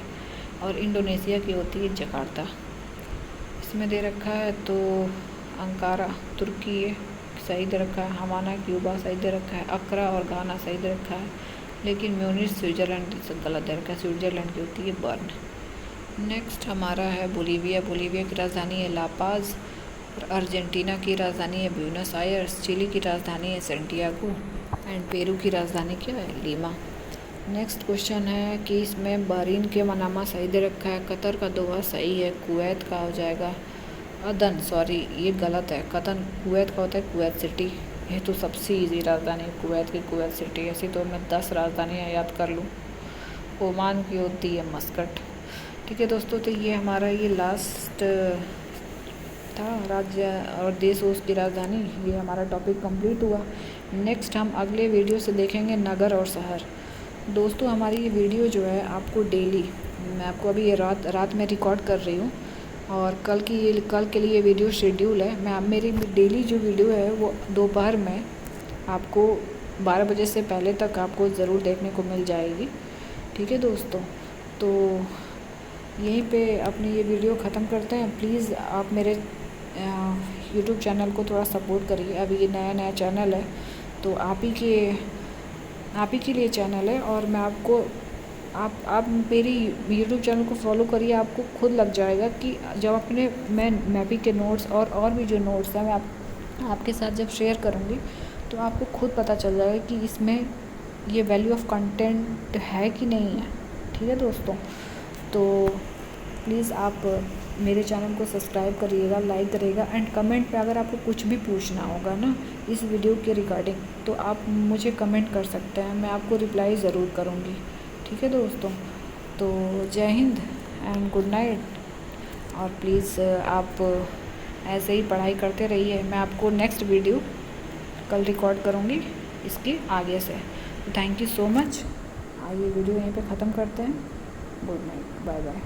और इंडोनेशिया की होती है जकार्ता। इसमें दे रखा है तो अंकारा तुर्की है, सही दे रखा है, हवाना क्यूबा सही दे रखा है, अक्रा और गाना सही दे रखा है, लेकिन म्यूनिच स्विट्ज़रलैंड गलत दे रखा है, स्विट्ज़रलैंड की होती है बर्न। नेक्स्ट हमारा है बोलीविया, बोलीविया की राजधानी है लापाज, अर्जेंटीना की राजधानी है ब्यूनस आयर्स, चिली की राजधानी है सेंटियागो एंड पेरू की राजधानी क्या है लीमा। नेक्स्ट क्वेश्चन है कि इसमें बहरीन के मनामा सही दे रखा है, कतर का दोहा सही है, कुवैत का हो जाएगा अदन, सॉरी ये गलत है, कतन कुवैत का होता है कुवैत सिटी, ये तो सबसे इजी राजधानी है कुवैत की कुवैत सिटी, ऐसी तो मैं 10 राजधानियाँ याद कर लूँ। ओमान की होती है मस्कट। ठीक है दोस्तों, तो ये हमारा ये लास्ट था राज्य और देश उसकी राजधानी, ये हमारा टॉपिक कंप्लीट हुआ। नेक्स्ट हम अगले वीडियो से देखेंगे नगर और शहर। दोस्तों हमारी ये वीडियो जो है आपको डेली, मैं आपको अभी ये रात में रिकॉर्ड कर रही हूँ और कल के लिए वीडियो शेड्यूल है। मैं मेरी डेली जो वीडियो है वो दोपहर में आपको 12 बजे से पहले तक आपको ज़रूर देखने को मिल जाएगी। ठीक है दोस्तों, तो यहीं पे अपनी ये वीडियो ख़त्म करते हैं। प्लीज़ आप मेरे यूट्यूब चैनल को थोड़ा सपोर्ट करिए, अभी ये नया चैनल है तो आप ही के लिए चैनल है, और मैं आपको आप मेरी यूट्यूब चैनल को फॉलो करिए, आपको खुद लग जाएगा कि जब मैं मैपी के नोट्स और भी जो नोट्स हैं मैं आपके साथ जब शेयर करूँगी तो आपको खुद पता चल जाएगा कि इसमें ये वैल्यू ऑफ कंटेंट है कि नहीं है। ठीक है दोस्तों, तो प्लीज़ आप मेरे चैनल को सब्सक्राइब करिएगा, लाइक करिएगा एंड कमेंट पे अगर आपको कुछ भी पूछना होगा ना इस वीडियो के रिगार्डिंग तो आप मुझे कमेंट कर सकते हैं, मैं आपको रिप्लाई ज़रूर करूँगी। ठीक है दोस्तों, तो जय हिंद एंड गुड नाइट, और प्लीज़ आप ऐसे ही पढ़ाई करते रहिए। मैं आपको नेक्स्ट वीडियो कल रिकॉर्ड करूँगी इसके आगे से। तो थैंक यू सो मच। आइए वीडियो यहीं पे ख़त्म करते हैं। Good night, bye bye.